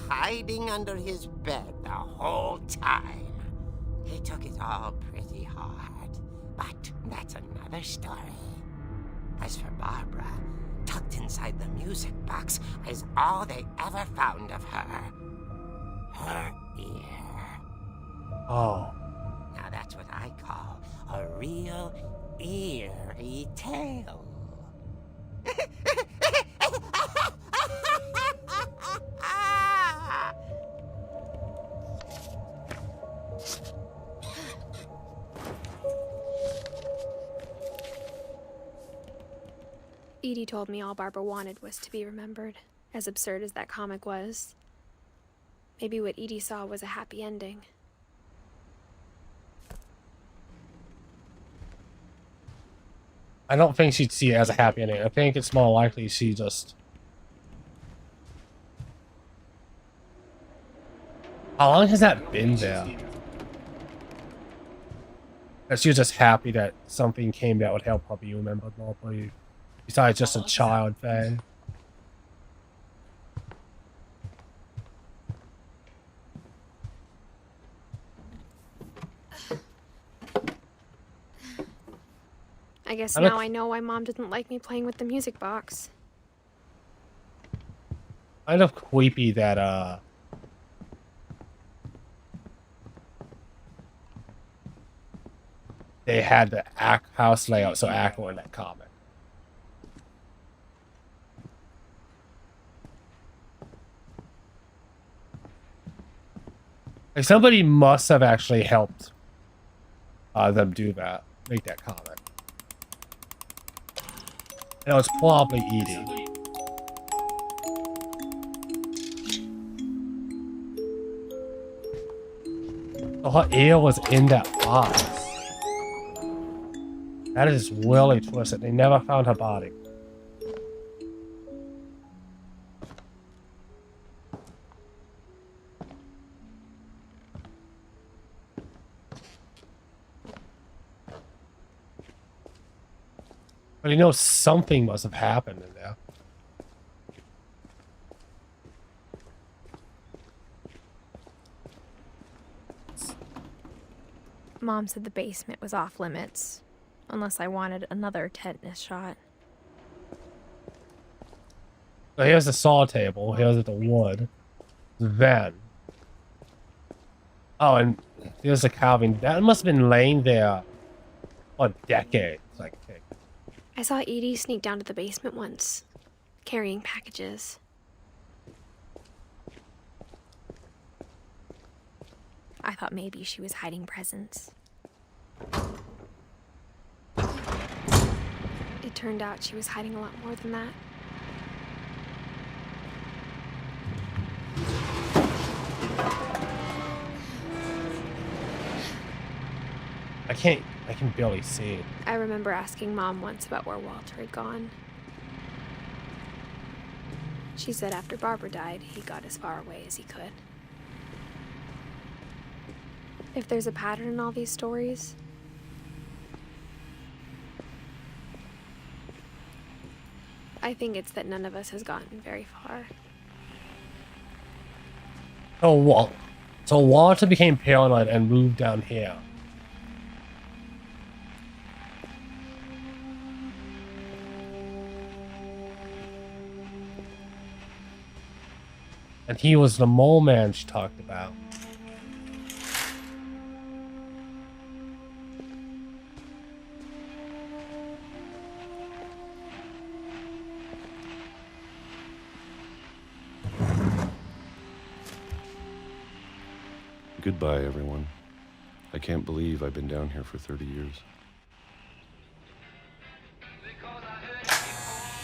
hiding under his bed the whole time. He took it all pretty hard, but that's another story. As for Barbara, tucked inside the music box is all they ever found of her. Her ear.
Oh.
Now that's what I call a real eerie tale.
Edie told me all Barbara wanted was to be remembered, as absurd as that comic was. Maybe what Edie saw was a happy ending.
I don't think she'd see it as a happy ending. I think it's more likely she just... How long has that been there? That she was just happy that something came that would help her be remembered more, please. Besides just a child thing.
I guess now I know why Mom didn't like me playing with the music box.
Kind of creepy that, they had the house layout so accurate in that comic. Like somebody must have actually helped them do that, make that comic. And it was probably Edie. So her ear was in that box. That is really twisted. They never found her body. But you know something must have happened in there.
Mom said the basement was off limits, unless I wanted another tetanus shot.
So here's the saw table. Here's the wood. Then. Oh, and here's the carving. That must have been laying there for decades, I think.
I saw Edie sneak down to the basement once, carrying packages. I thought maybe she was hiding presents. It turned out she was hiding a lot more than that.
I can barely see it.
I remember asking Mom once about where Walter had gone. She said after Barbara died, he got as far away as he could. If there's a pattern in all these stories, I think it's that none of us has gotten very far.
So Walter became paranoid and moved down here. And he was the mole man she talked about.
Goodbye, everyone. I can't believe I've been down here for 30 years.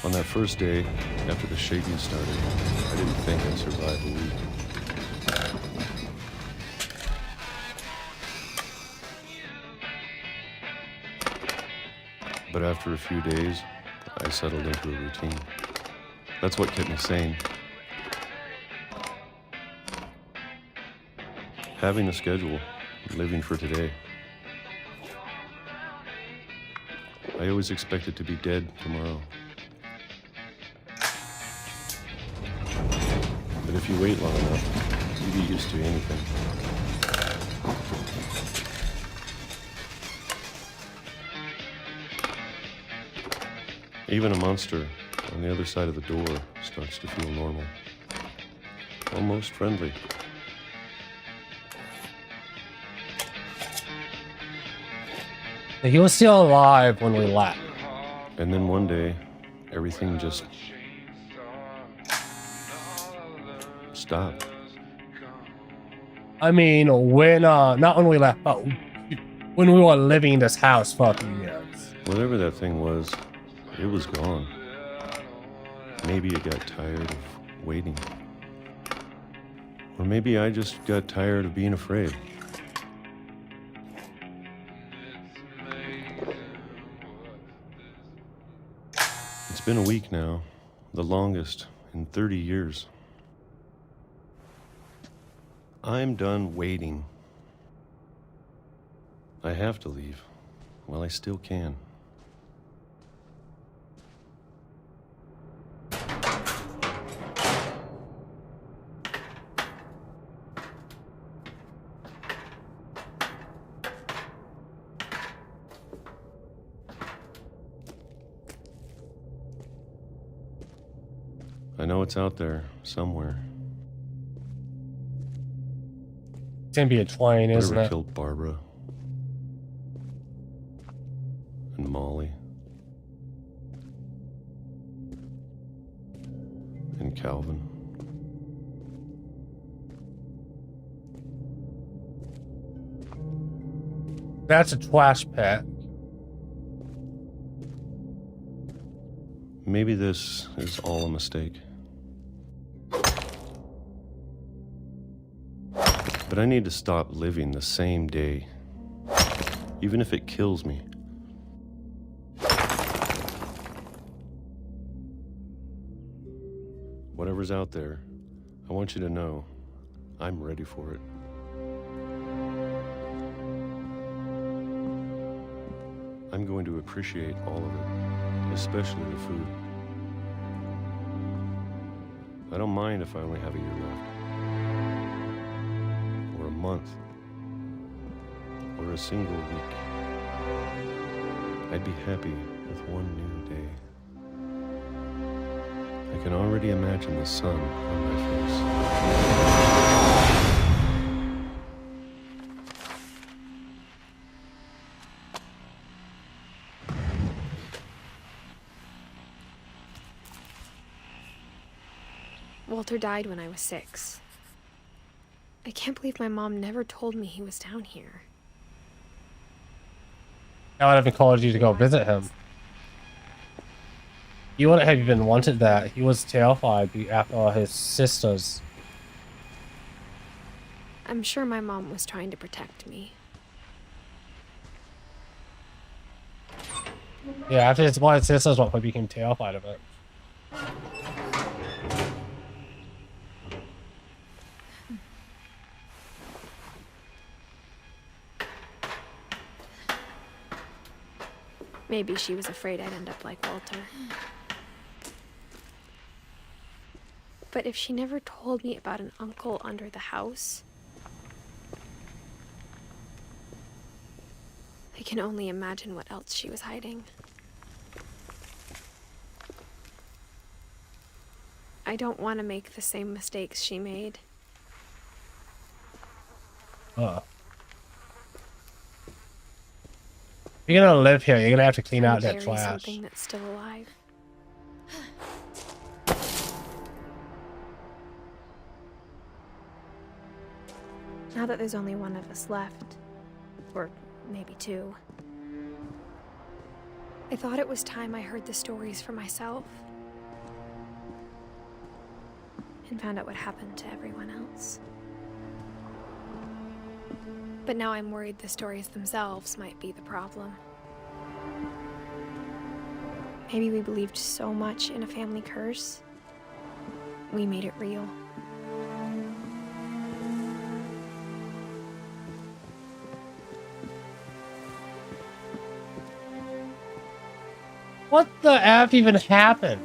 On that first day, after the shaking started, I didn't think I'd survive a week. But after a few days, I settled into a routine. That's what kept me sane. Having a schedule, living for today. I always expected to be dead tomorrow. But if you wait long enough, you get used to anything. Even a monster on the other side of the door starts to feel normal. Almost friendly.
He was still alive when we left.
And then one day, everything just stopped.
I mean, when, not when we left, but when we were living in this house for a few years.
Whatever that thing was, it was gone. Maybe it got tired of waiting. Or maybe I just got tired of being afraid. It's been a week now, the longest in 30 years. I'm done waiting. I have to leave while I still can. I know it's out there somewhere.
It's gonna be a twine, isn't
Whatever
it?
killed Barbara and Molly and Calvin.
That's a trash pit.
Maybe this is all a mistake. But I need to stop living the same day, even if it kills me. Whatever's out there, I want you to know I'm ready for it. I'm going to appreciate all of it, especially the food. I don't mind if I only have a year left. Or a month. Or a single week. I'd be happy with one new day. I can already imagine the sun on my face.
Walter died when I was 6. I can't believe my mom never told me he was down here.
I would have called you to go visit him. You wouldn't have even wanted that. He was terrified after his sisters.
I'm sure my mom was trying to protect me.
Yeah, after his sisters, what became terrified of it.
Maybe she was afraid I'd end up like Walter. But if she never told me about an uncle under the house, I can only imagine what else she was hiding. I don't want to make the same mistakes she made.
If you're gonna live here, you're gonna have to clean out that
Bury
trash.
something that's still alive. Now that there's only one of us left, or maybe 2, I thought it was time I heard the stories for myself and found out what happened to everyone else. But now I'm worried the stories themselves might be the problem. Maybe we believed so much in a family curse, we made it real.
What the F even happened?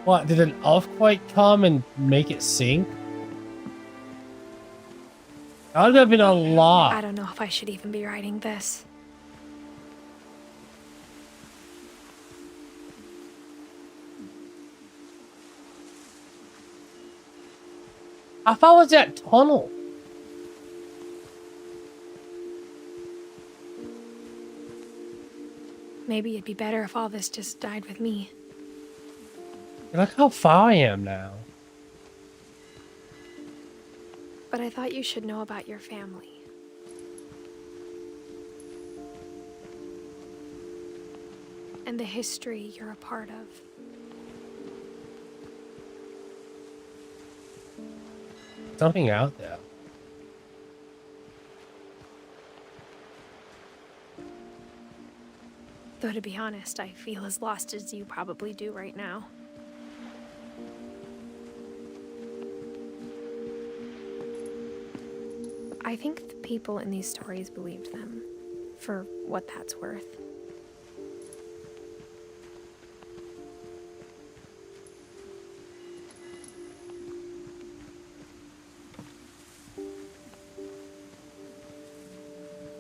What, did an earthquake come and make it sink? That would have been a lot.
I don't know if I should even be writing this.
How far was that tunnel?
Maybe it'd be better if all this just died with me.
Look how far I am now.
But I thought you should know about your family. And the history you're a part of.
Something out there.
Though to be honest, I feel as lost as you probably do right now. I think the people in these stories believed them, for what that's worth.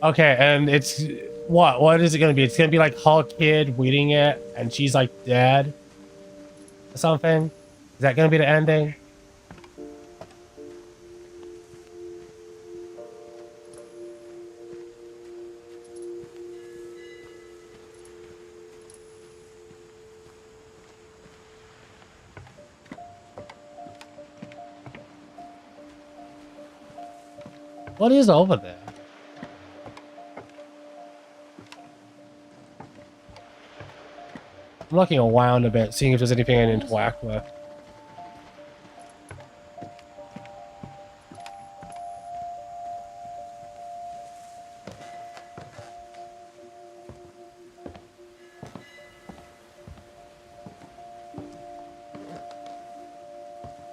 Okay, and it's what? What is it gonna be? It's gonna be like her kid reading it, and she's like dead, or something. Is that gonna be the ending? What is over there? I'm looking around a bit, seeing if there's anything I can interact with.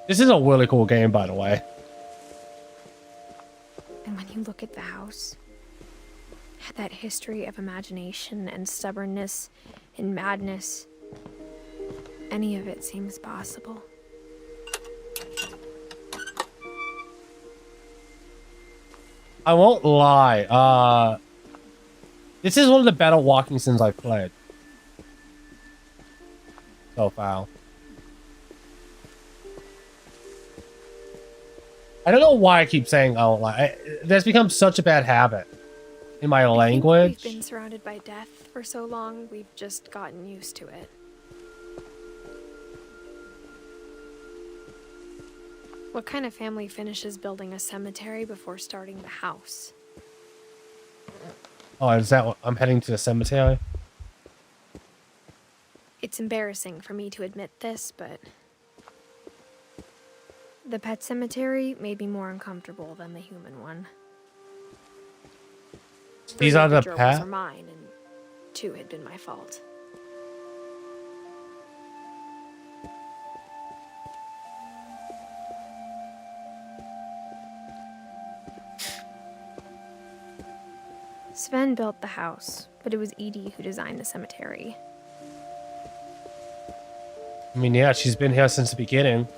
This is a really cool game, by the way.
And when you look at the house, that history of imagination and stubbornness and madness, any of it seems possible.
I won't lie, this is one of the better walking sims I've played so far. I don't know why I keep saying I won't lie. That's become such a bad habit in my language.
We've been surrounded by death for so long, we've just gotten used to it. What kind of family finishes building a cemetery before starting the house?
Oh, is that what I'm heading to the cemetery?
It's embarrassing for me to admit this, but the pet cemetery made me more uncomfortable than the human one.
These are the
pets?
pets?
Were mine, and 2 had been my fault. Sven built the house, but it was Edie who designed the cemetery.
I mean, yeah, she's been here since the beginning.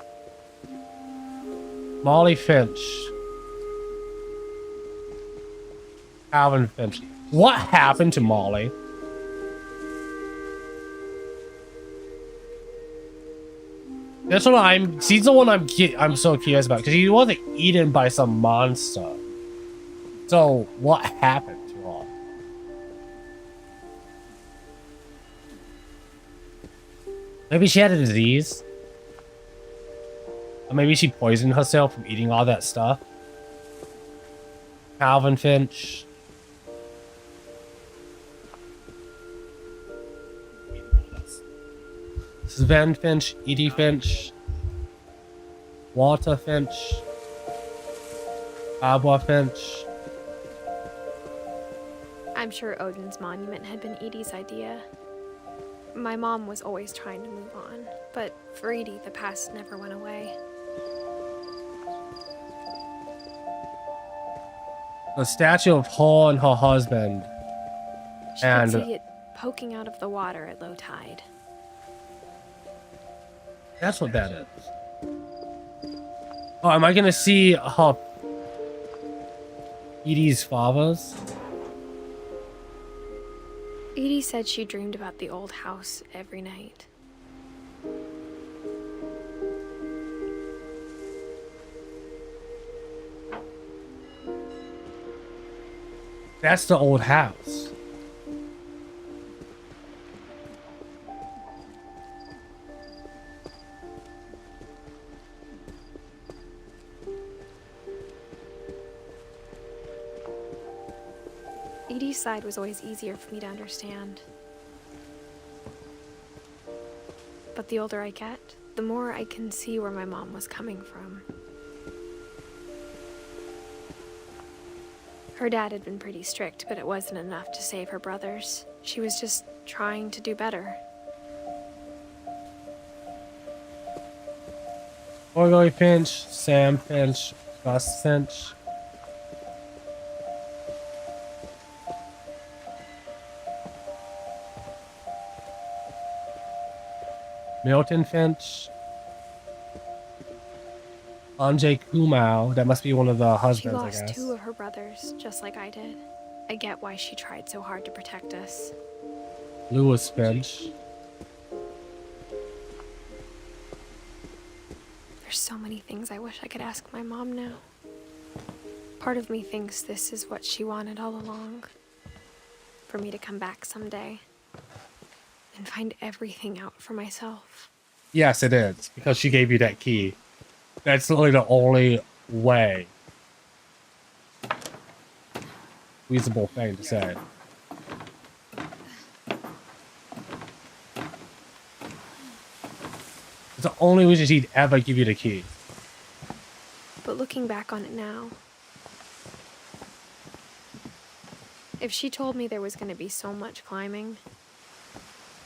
Molly Finch. Calvin Finch. What happened to Molly? That's what she's the one I'm so curious about, because he wasn't eaten by some monster. So what happened to her? Maybe she had a disease? Or maybe she poisoned herself from eating all that stuff? Calvin Finch. Sven Finch, Edie Finch, Walter Finch, Barbara Finch.
I'm sure Odin's monument had been Edie's idea. My mom was always trying to move on, but for Edie, the past never went away.
The statue of her and her husband.
She could see it poking out of the water at low tide.
That's what that is. Oh, am I gonna see her Edie's father's?
Edie said she dreamed about the old house every night.
That's the old house.
Edie's side was always easier for me to understand. But the older I get, the more I can see where my mom was coming from. Her dad had been pretty strict, but it wasn't enough to save her brothers. She was just trying to do better.
Orgoy Finch, Sam Finch, Gus Finch. Milton Finch. Anjay Kumau. That must be one of the
She
husbands, I
lost
guess.
2 of her brothers, just like I did. I get why she tried so hard to protect us.
Lewis Finch.
There's so many things I wish I could ask my mom now. Part of me thinks this is what she wanted all along. For me to come back someday and find everything out for myself.
Yes, it is. Because she gave you that key. That's literally the only way. Reasonable thing to say. It's the only reason she'd ever give you the key.
But looking back on it now, if she told me there was going to be so much climbing,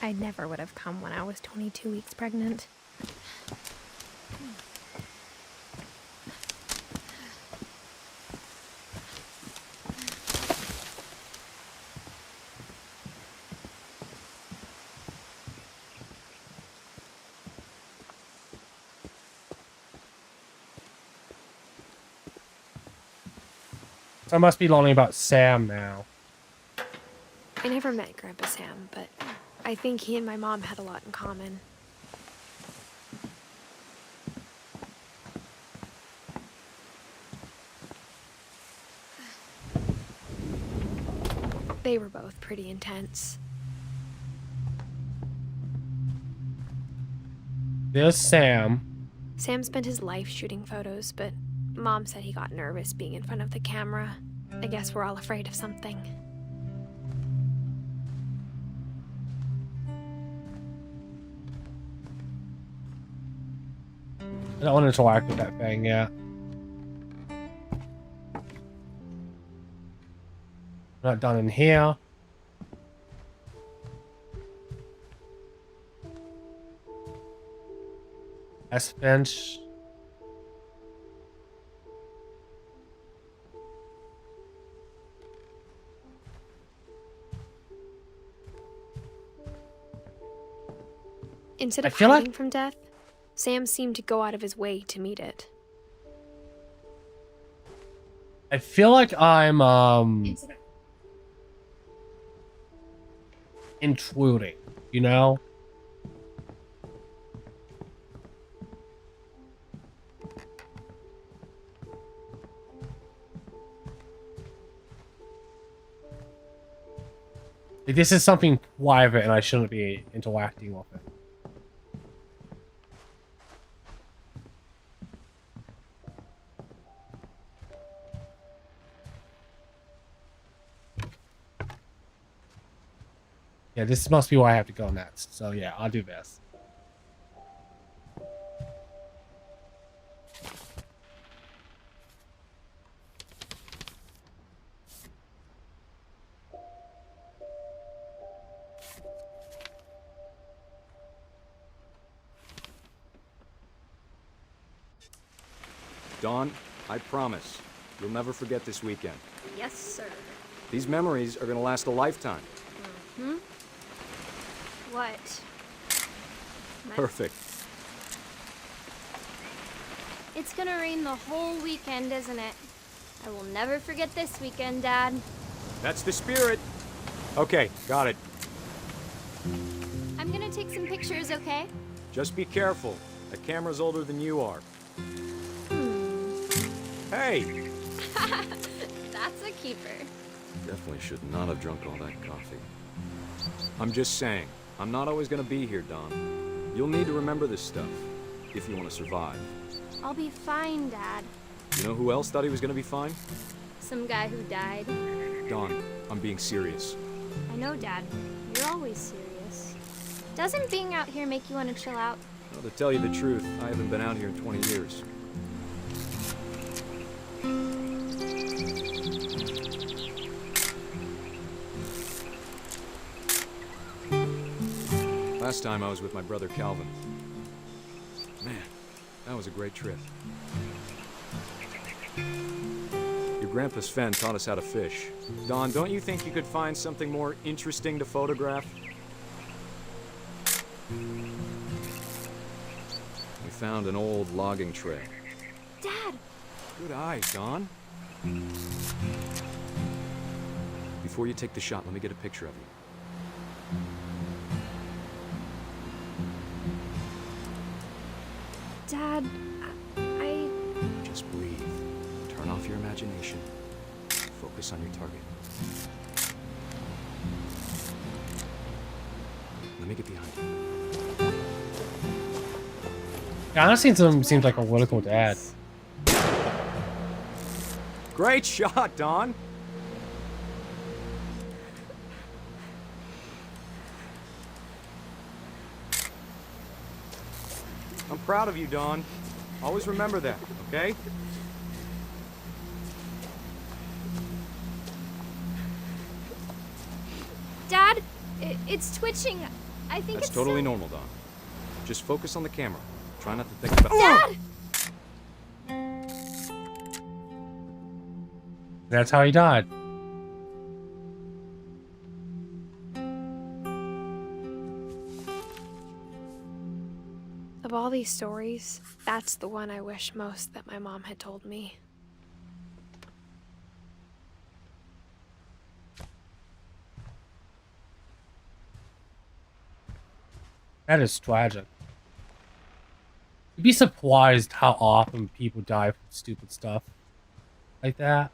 I never would have come when I was 22 weeks pregnant.
So I must be learning about Sam now.
I never met Grandpa Sam, but I think he and my mom had a lot in common. They were both pretty intense.
There's Sam.
Sam spent his life shooting photos, but Mom said he got nervous being in front of the camera. I guess we're all afraid of something.
I don't want to interact with that thing yet. Not done in here. S bench.
Instead
I
of
feel like-
hiding from death, Sam seemed to go out of his way to meet it.
I feel like I'm intruding, you know? Like, this is something private and I shouldn't be interacting with it. Yeah, this must be where I have to go next. So yeah, I'll do this.
Dawn, I promise, you'll never forget this weekend.
Yes, sir.
These memories are gonna last a lifetime.
Hmm? What?
Perfect.
It's gonna rain the whole weekend, isn't it? I will never forget this weekend, Dad.
That's the spirit. Okay, got it.
I'm gonna take some pictures, okay?
Just be careful. That camera's older than you are. Hey!
That's a keeper.
Definitely should not have drunk all that coffee. I'm just saying, I'm not always gonna be here, Don. You'll need to remember this stuff, if you want to survive.
I'll be fine, Dad.
You know who else thought he was gonna be fine?
Some guy who died.
Don, I'm being serious.
I know, Dad. You're always serious. Doesn't being out here make you want to chill out?
Well, to tell you the truth, I haven't been out here in 20 years. Last time I was with my brother Calvin. Man, that was a great trip. Your grandpa Sven taught us how to fish. Don, don't you think you could find something more interesting to photograph? We found an old logging trail.
Dad!
Good eyes, Don. Before you take the shot, let me get a picture of you.
Dad, I...
Just breathe. Turn off your imagination. Focus on your target. Let me get behind you.
Yeah, honestly, seems like a really cool dad.
Great shot, Don. I'm proud of you, Don. Always remember that, okay?
Dad, it's twitching. I think
That's
it's
totally
so...
normal, Don. Just focus on the camera. Try not to think about...
Dad!
That's how he died.
Of all these stories, that's the one I wish most that my mom had told me.
That is tragic. You'd be surprised how often people die from stupid stuff like that.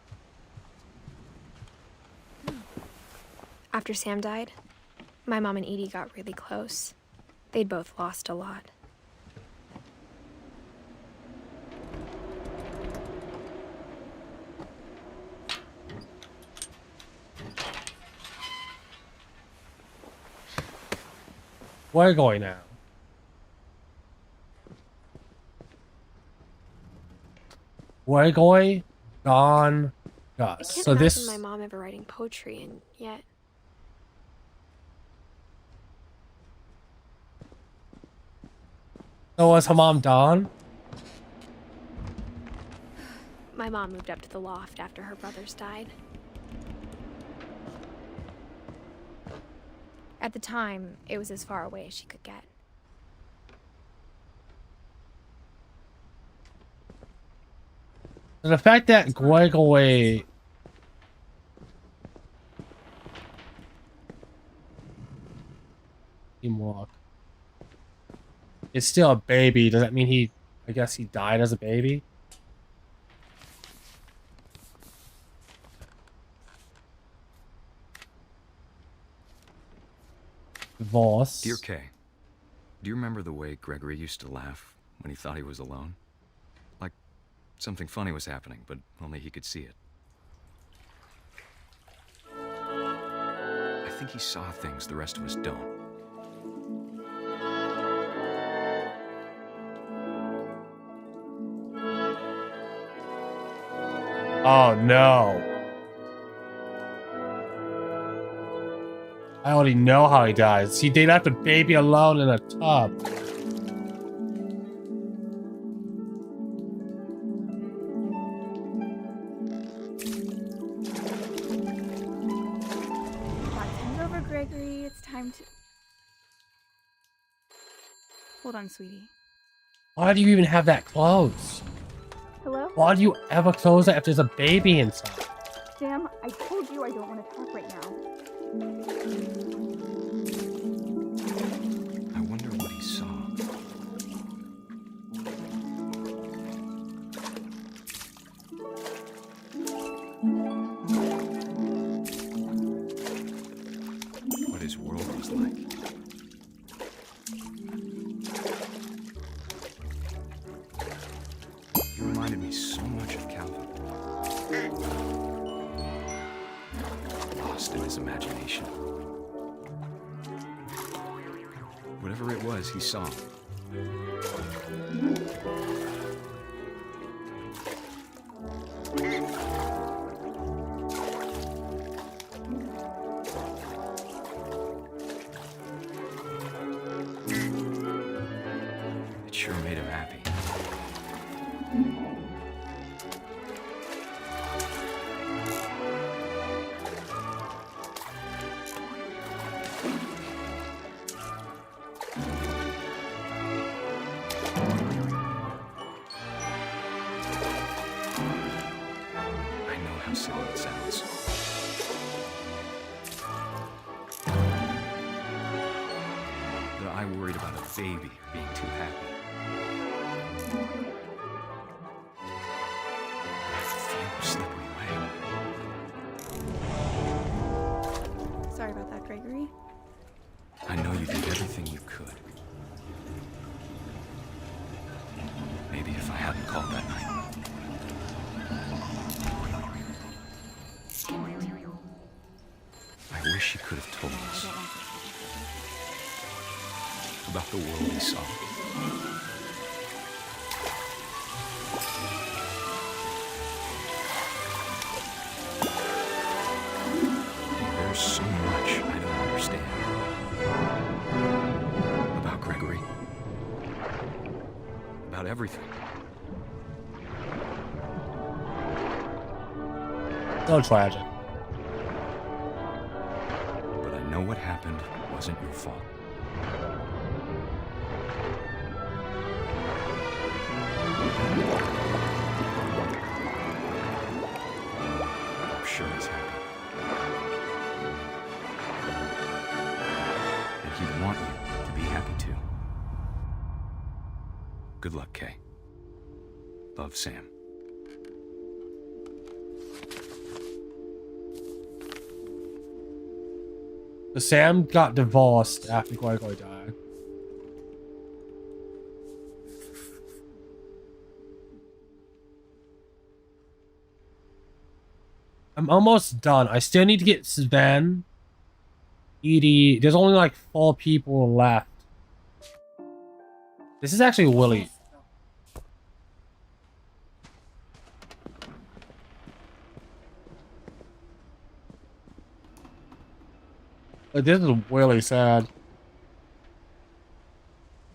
After Sam died, my mom and Edie got really close. They'd both lost a lot.
We're going now. We're going on
I
Gus.
can't
So
imagine
this
my mom ever writing poetry, and yet...
So was her mom Dawn?
My mom moved up to the loft after her brothers died. At the time, it was as far away as she could get.
The fact that Gregory teamwork is still a baby, does that mean he, I guess he died as a baby? Divorce.
Dear Kay, do you remember the way Gregory used to laugh when he thought he was alone? Like something funny was happening, but only he could see it. I think he saw things the rest of us don't.
Oh no. I already know how he dies. They left a baby alone in a tub.
Time's over, Gregory. It's time to... Hold on, sweetie.
Why do you even have that closed?
Hello?
Why do you ever close that if there's a baby inside?
Sam, I told you I don't want to talk right now.
I wonder what he saw. what his world was like. He reminded me so much of Calvin. Lost in his imagination. Whatever it was, he saw. It sure made him happy. I know how silly it sounds. That I worried about a baby being too happy. I feel him slipping away.
Sorry about that, Gregory.
I know you did everything you could. Maybe if I hadn't called that night. I wish he could have told us about the world he saw. There's so much I don't understand about Gregory, about everything.
So tragic.
But I know what happened wasn't your fault. I'm sure he's happy. And he'd want you to be happy too. Good luck, Kay. Love, Sam.
So Sam got divorced after Gregory died. I'm almost done. I still need to get Sven, Edie. There's only like 4 people left. This is actually Willie. Like, this is really sad.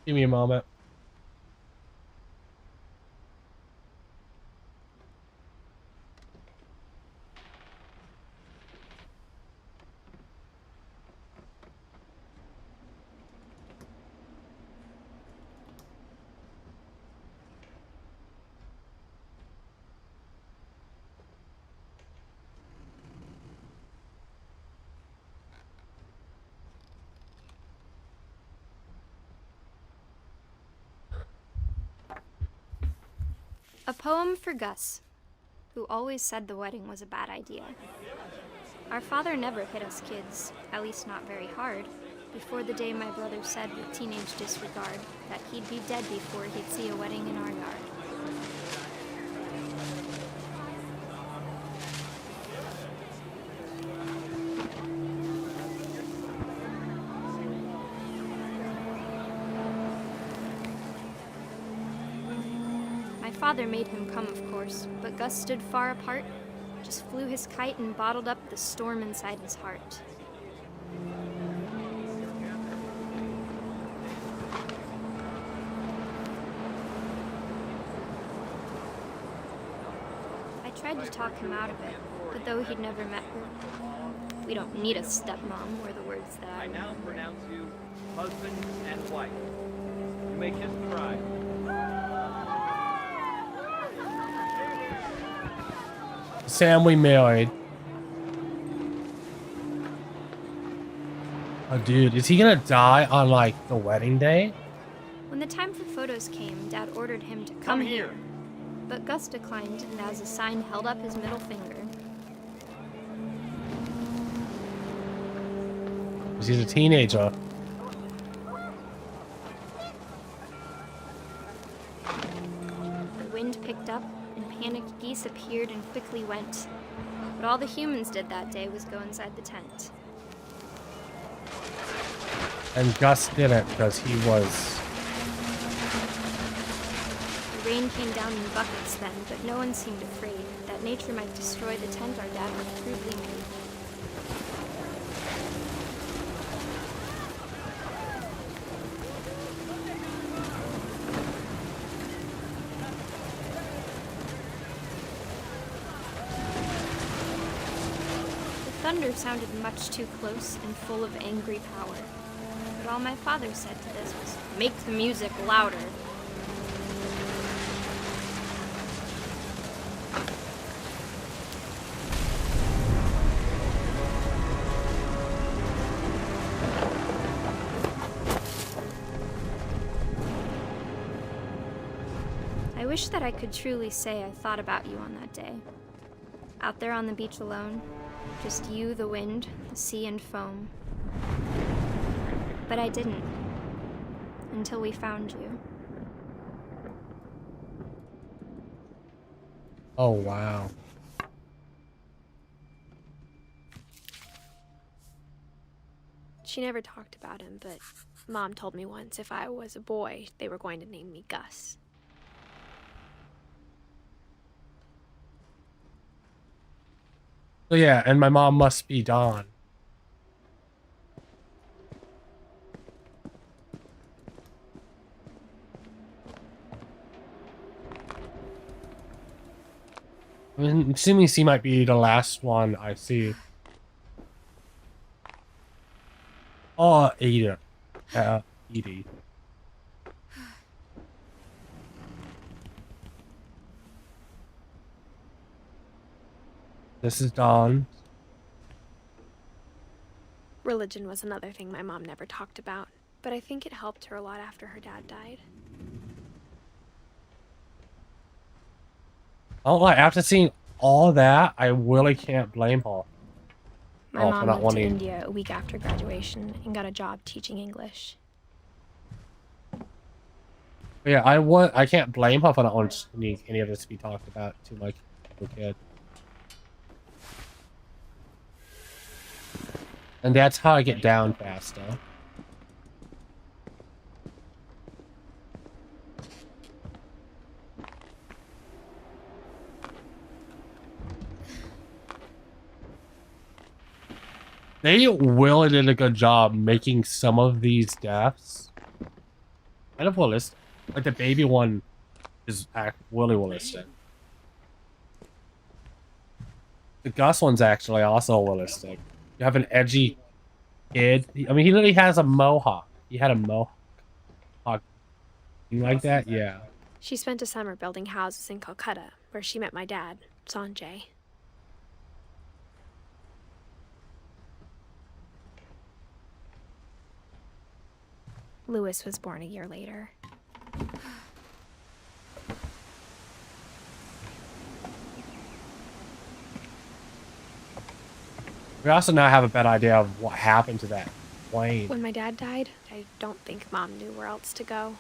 Give me a moment.
A poem for Gus, who always said the wedding was a bad idea. Our father never hit us kids, at least not very hard, before the day my brother said with teenage disregard that he'd be dead before he'd see a wedding in our yard. Father made him come, of course, but Gus stood far apart, just flew his kite and bottled up the storm inside his heart. I tried to talk him out of it, but though he'd never met her, we don't need a stepmom, were the words that I
now pronounce you husband and wife. You may kiss the bride.
Sam, we married. Oh, dude, is he gonna die on, like, the wedding day?
When the time for photos came, Dad ordered him to come here. But Gus declined, and as a sign held up his middle finger.
'Cause he's a teenager.
The wind picked up, and panicked geese appeared and quickly went. But all the humans did that day was go inside the tent.
And Gus didn't because he was...
The rain came down in buckets then, but no one seemed afraid that nature might destroy the tent our dad had crudely made. The thunder sounded much too close and full of angry power. But all my father said to this was, "Make the music louder." I wish that I could truly say I thought about you on that day. Out there on the beach alone, just you, the wind, the sea, and foam. But I didn't. Until we found you.
Oh, wow.
She never talked about him, but Mom told me once if I was a boy, they were going to name me Gus.
So yeah, and my mom must be Dawn. I'm assuming she might be the last one I see. Oh, Edith. Edie. This is Dawn.
Religion was another thing my mom never talked about, but I think it helped her a lot after her dad died.
Oh, like, after seeing all that, I really can't blame her.
My mom went to India a week after graduation and got a job teaching English.
Yeah, I can't blame her for not wanting any of this to be talked about to my little kid. And that's how I get down faster. They really did a good job making some of these deaths kind of realistic. Like the baby one is really realistic. The Gus one's actually also realistic. You have an edgy kid. I mean, he literally has a mohawk. He had a mohawk. You like that? Yeah.
She spent a summer building houses in Calcutta, where she met my dad, Sanjay. Louis was born a year later.
We also now have a better idea of what happened to that plane.
When my dad died, I don't think Mom knew where else to go.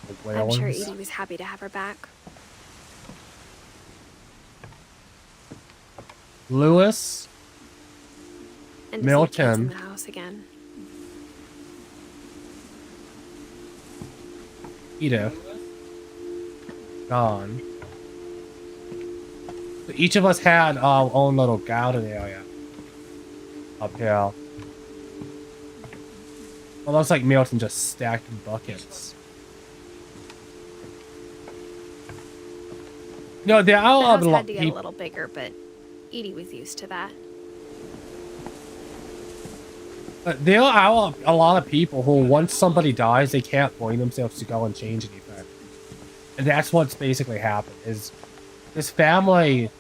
The
I'm sure
whales?
Edie was happy to have her back.
Louis,
And to see kids in
Milton,
the house again.
Edith, Dawn. So each of us had our own little garden area up here. Almost like Milton just stacked buckets. No, there
The
are
house
a lot
had
of
to get a
people.
little bigger, but Edie was used to that.
But there are a lot of people who, once somebody dies, they can't bring themselves to go and change anything. And that's what's basically happened, is this family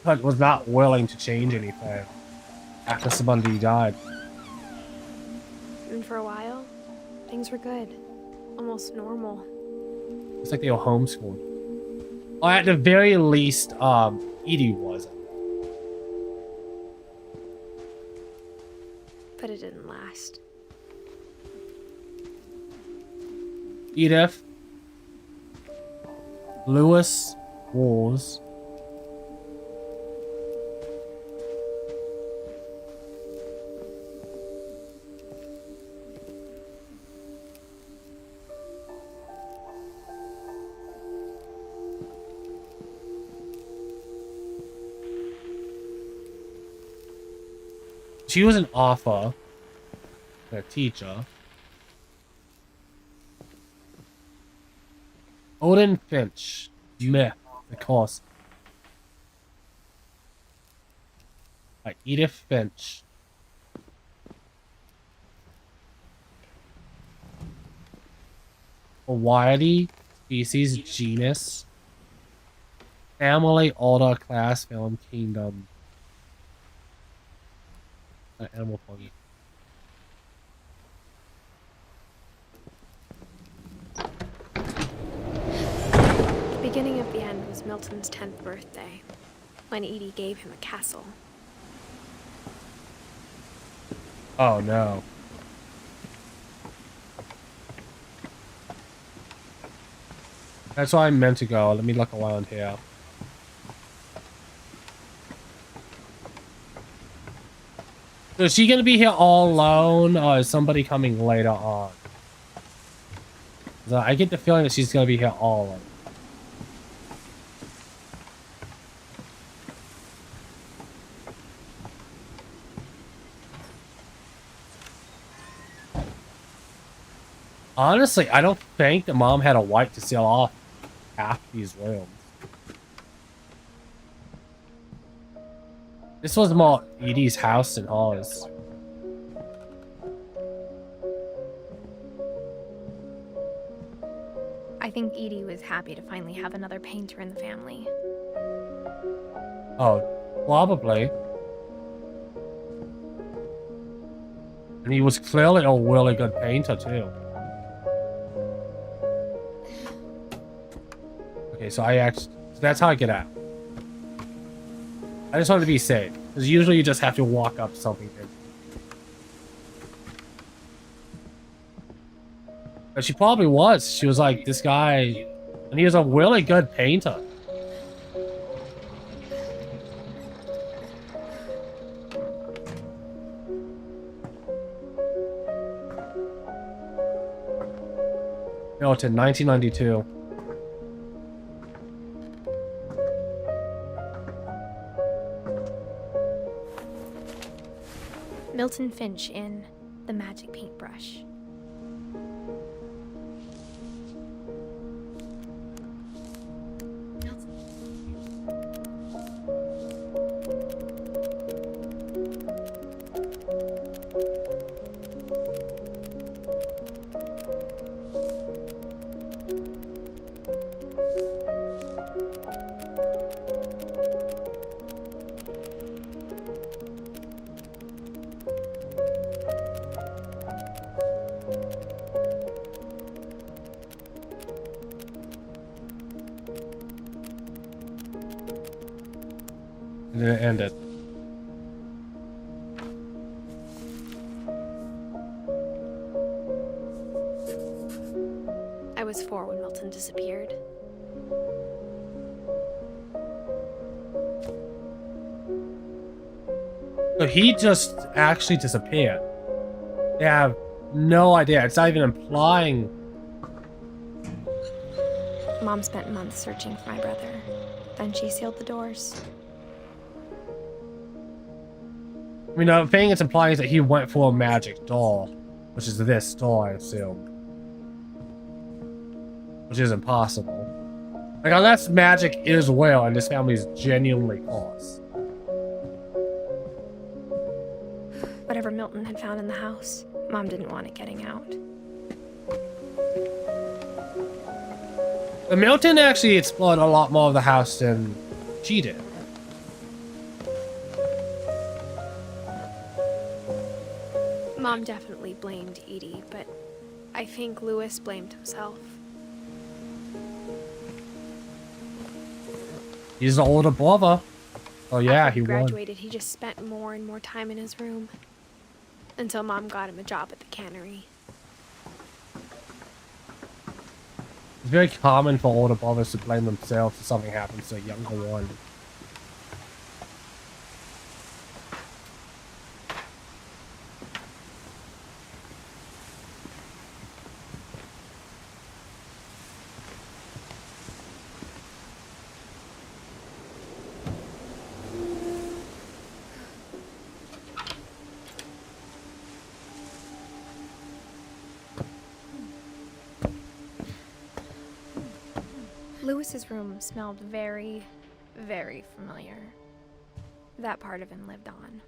was not willing to change anything after somebody died.
And for a while, things were good. Almost normal.
It's like they were homeschooled. Or at the very least, Edie wasn't.
But it didn't last.
Edith. Lewis Wars. She was an author, a teacher. Odin Finch, myth, of course. By Edith Finch. Variety, species, genus, family, order, class, film, kingdom. Animal Pony.
The beginning of the end was Milton's 10th birthday, when Edie gave him a castle.
Oh no. That's where I meant to go. Let me look around here. So is she gonna be here all alone, or is somebody coming later on? So I get the feeling that she's gonna be here all alone. Honestly, I don't think the mom had a right to seal off half these rooms. This was more Edie's house than ours.
I think Edie was happy to finally have another painter in the family.
Oh, probably. And he was clearly a really good painter too. Okay, so that's how I get out. I just wanted to be safe, because usually you just have to walk up something. But she probably was. She was like, this guy, and he was a really good painter. Milton, 1992.
Milton Finch in The Magic Paintbrush.
And then it ended.
I was 4 when Milton disappeared.
So he just actually disappeared. They have no idea. It's not even implying.
Mom spent months searching for my brother. Then she sealed the doors.
I mean, the thing it's implying is that he went for a magic door, which is this door, I assume. Which is impossible. Like, unless magic is real and this family is genuinely cursed.
Whatever Milton had found in the house, Mom didn't want it getting out.
But Milton actually explored a lot more of the house than she did.
Mom definitely blamed Edie, but I think Lewis blamed himself.
He's the older brother. Oh yeah,
After
he
he
won.
graduated, he just spent more and more time in his room.
until Mom got him a job at the cannery.
It's very common for older brothers to blame themselves if something happens to a younger one.
Lewis's room smelled very, very familiar. That part of him lived on.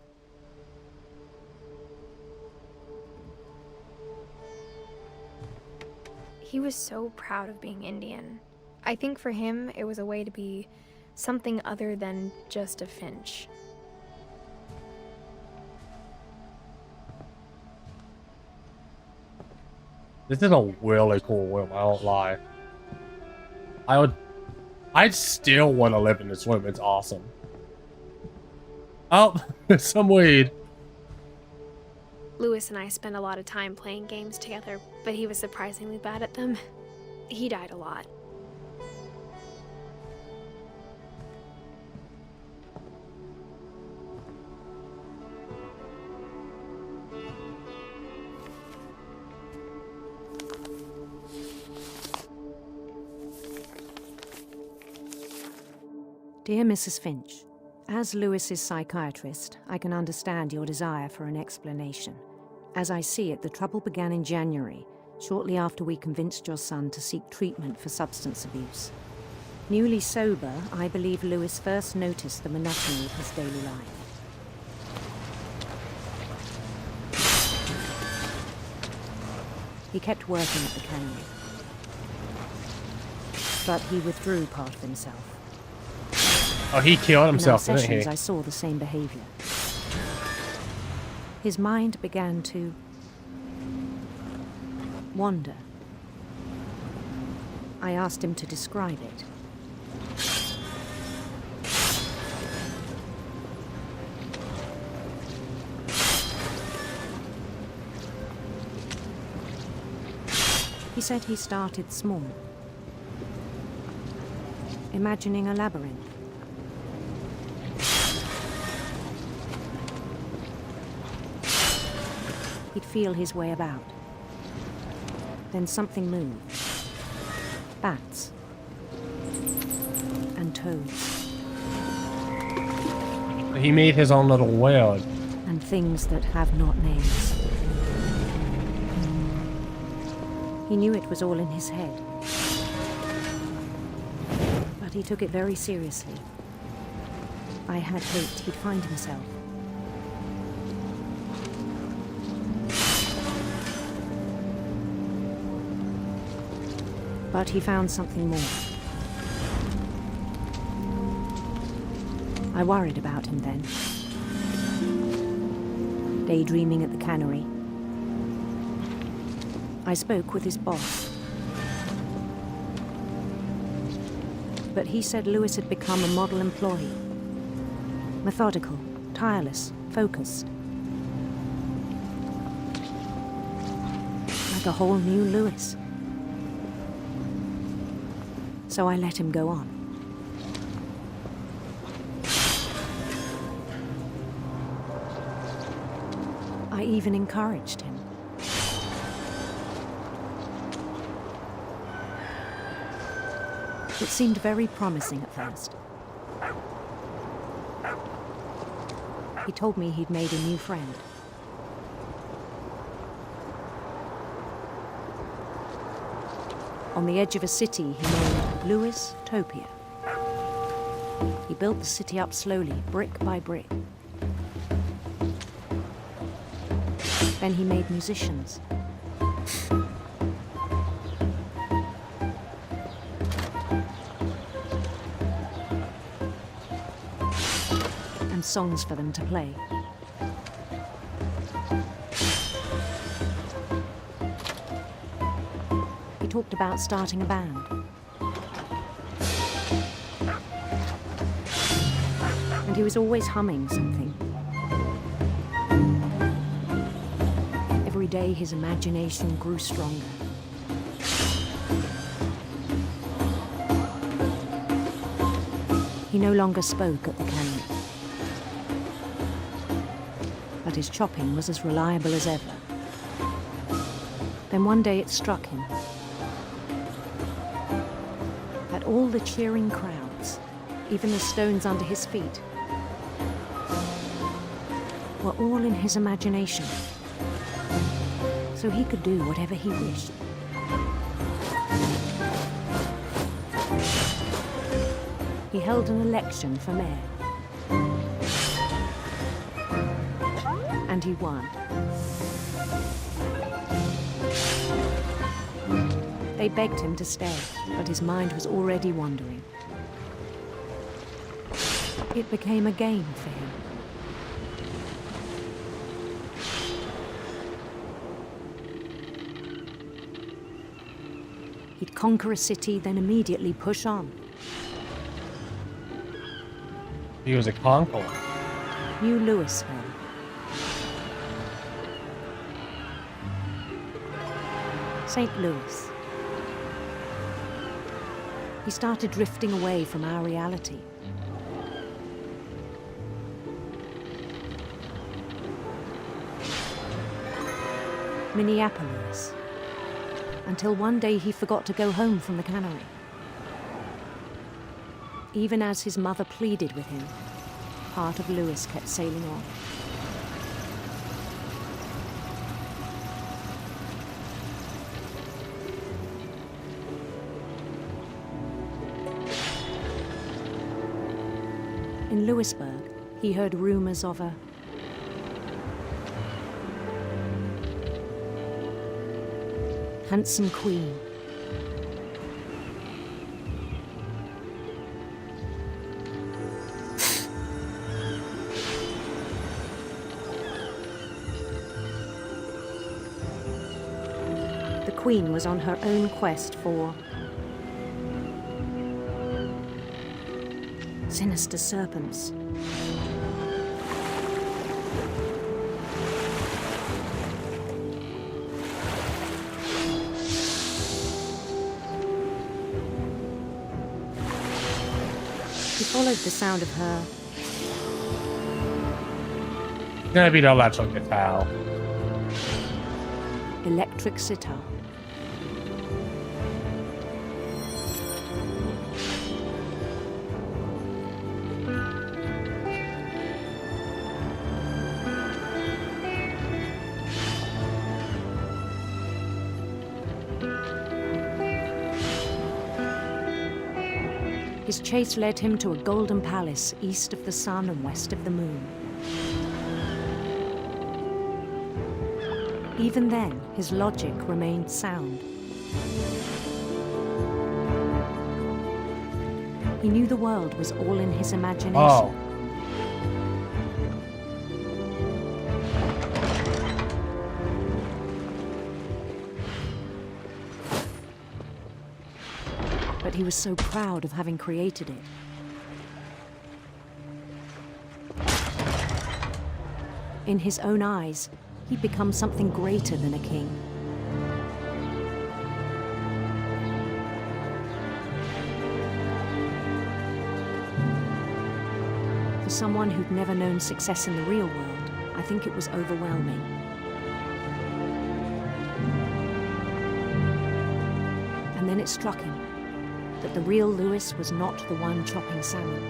He was so proud of being Indian. I think for him, it was a way to be something other than just a Finch.
This is a really cool room, I won't lie. I'd still want to live in this room, it's awesome. Oh, some weed.
Lewis and I spent a lot of time playing games together, but he was surprisingly bad at them. He died a lot.
Dear Mrs. Finch, as Lewis's psychiatrist, I can understand your desire for an explanation. As I see it, the trouble began in January, shortly after we convinced your son to seek treatment for substance abuse. Newly sober, I believe Lewis first noticed the monotony of his daily life. He kept working at the cannery, but he withdrew part of himself.
Oh, he killed himself,
in our
didn't
sessions,
he?
I saw the same behavior. His mind began to wander. I asked him to describe it. He said he started small, imagining a labyrinth. He'd feel his way about. Then something moved. Bats. And toads.
He made his own little world.
And things that have not names. He knew it was all in his head. But he took it very seriously. I had hoped he'd find himself. But he found something more. I worried about him then. Daydreaming at the cannery. I spoke with his boss. But he said Lewis had become a model employee. Methodical, tireless, focused. Like a whole new Lewis. So I let him go on. I even encouraged him. It seemed very promising at first. He told me he'd made a new friend. On the edge of a city he named Lewis Topia. He built the city up slowly, brick by brick. Then he made musicians. And songs for them to play. He talked about starting a band. And he was always humming something. every day his imagination grew stronger. He no longer spoke at the cannery, but his chopping was as reliable as ever. Then one day it struck him that all the cheering crowds, even the stones under his feet, were all in his imagination, so he could do whatever he wished. He held an election for mayor, and he won. They begged him to stay, but his mind was already wandering. It became a game for him. He'd conquer a city, then immediately push on.
He was a conqueror.
New Louisville. St. Louis. He started drifting away from our reality. Minneapolis. Until one day he forgot to go home from the cannery. Even as his mother pleaded with him, part of Louis kept sailing on. In Louisburg, he heard rumors of a handsome queen. The queen was on her own quest for sinister serpents. He followed the sound of her
Gonna be the electric guitar.
electric sitar. His chase led him to a golden palace east of the sun and west of the moon. Even then, his logic remained sound. He knew the world was all in his imagination.
Oh.
But he was so proud of having created it. In his own eyes, he'd become something greater than a king. For someone who'd never known success in the real world, I think it was overwhelming. And then it struck him that the real Louis was not the one chopping salmon,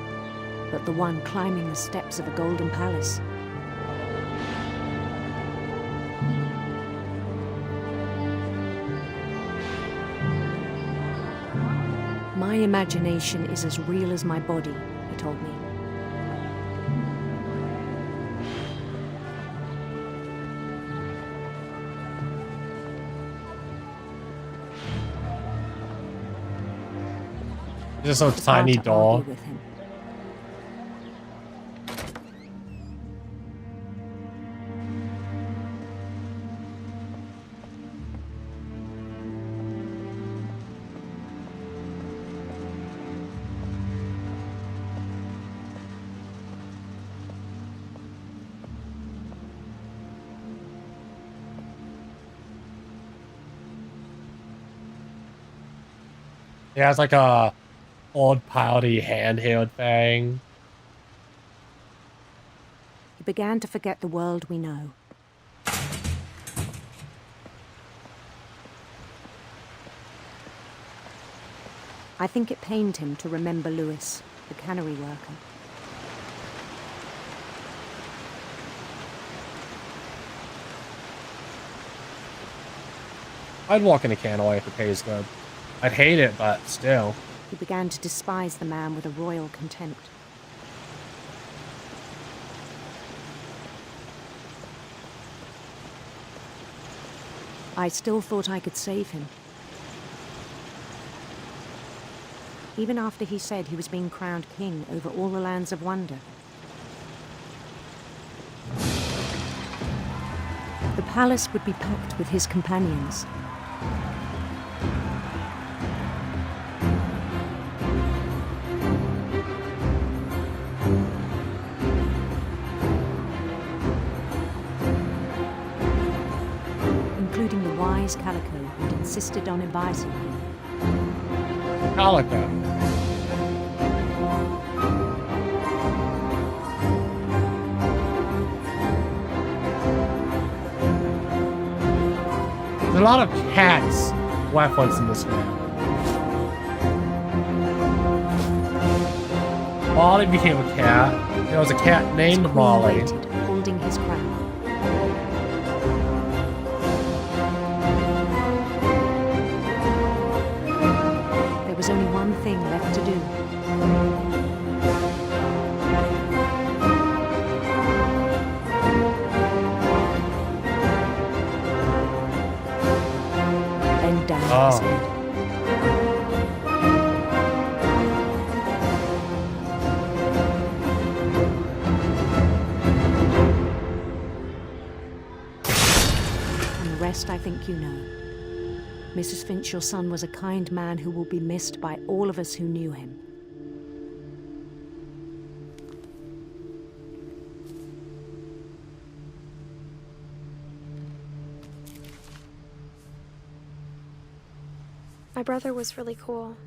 but the one climbing the steps of a golden palace. My imagination is as real as my body, he told me.
Just a tiny doll.
With him.
He has like a old piloty handheld thing.
He began to forget the world we know. I think it pained him to remember Lewis, the cannery worker.
I'd walk in a canaway if it pays good. I'd hate it, but still.
He began to despise the man with a royal contempt. I still thought I could save him. Even after he said he was being crowned king over all the lands of wonder. The palace would be packed with his companions. Including the wise Calico who'd insisted on advising him.
Calico. There's a lot of cats referenced in this game. Molly became a cat. There was a cat named Molly.
Waited, holding his crown. There was only one thing left to do. Bend down his head. And the rest I think you know. Mrs. Finch, your son was a kind man who will be missed by all of us who knew him.
My brother was really cool.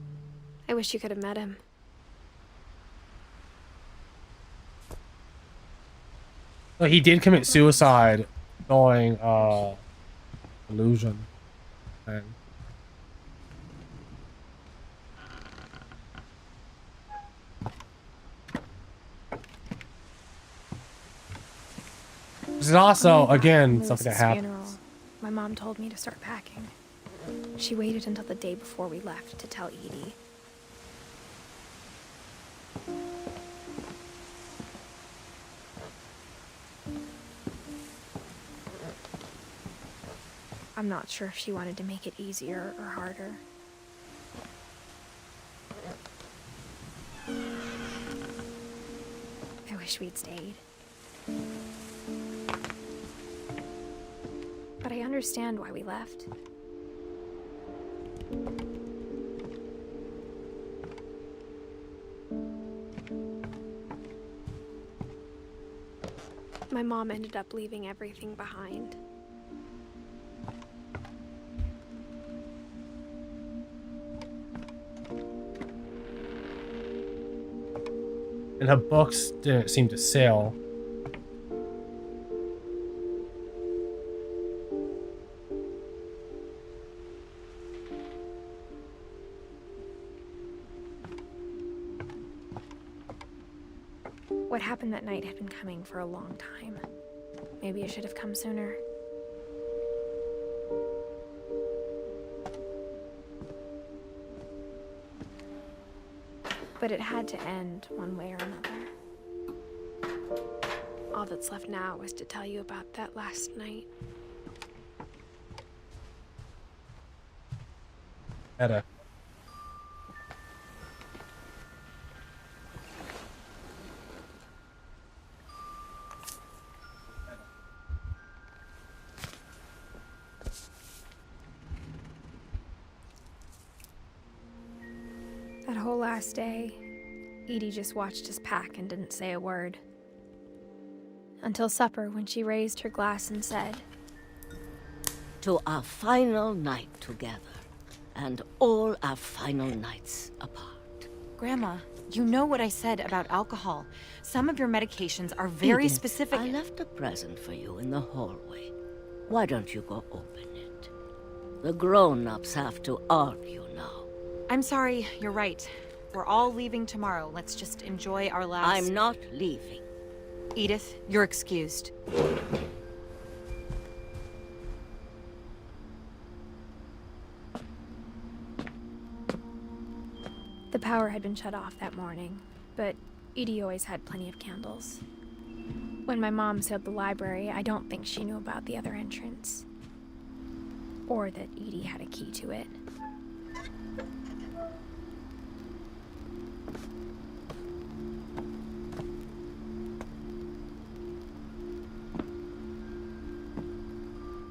I wish you could have met him.
Well, he did commit suicide going illusion thing. This is also, again, something that happens.
Funeral, my mom told me to start packing. She waited until the day before we left to tell Edie. I'm not sure if she wanted to make it easier or harder. I wish we'd stayed. But I understand why we left. My mom ended up leaving everything behind.
And her books didn't seem to sell.
What happened that night had been coming for a long time. Maybe it should have come sooner. But it had to end one way or another. All that's left now was to tell you about that last night.
Edda.
That whole last day, Edie just watched us pack and didn't say a word. Until supper, when she raised her glass and said,
"To our final night together, and all our final nights apart.
Grandma, you know what I said about alcohol. Some of your medications are very
Edith,
specific.
I left a present for you in the hallway. Why don't you go open it? The grown-ups have to argue now.
I'm sorry, you're right. We're all leaving tomorrow. Let's just enjoy our last...
I'm not leaving.
Edith, you're excused.
The power had been shut off that morning, but Edie always had plenty of candles. When my mom sealed the library, I don't think she knew about the other entrance. Or that Edie had a key to it.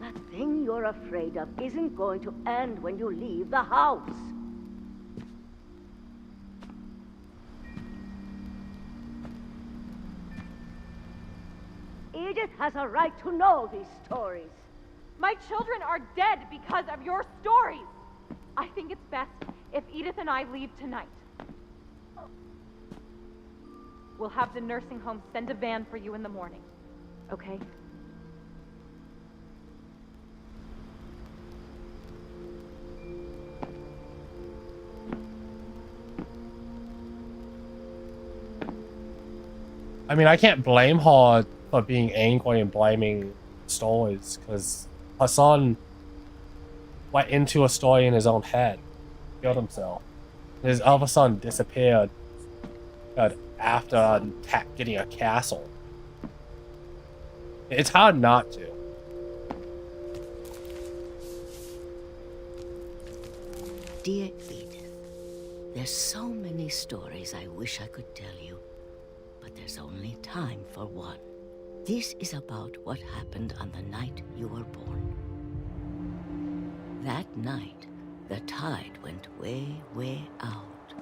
That thing you're afraid of isn't going to end when you leave the house. Edith has a right to know these stories.
My children are dead because of your stories. I think it's best if Edith and I leave tonight. We'll have the nursing home send a van for you in the morning, okay?
I mean, I can't blame her for being angry and blaming stories, because her son went into a story in his own head, killed himself. His other son disappeared after getting a castle. It's hard not to.
Dear Edith, there's so many stories I wish I could tell you, but there's only time for one. This is about what happened on the night you were born. That night, the tide went way, way out.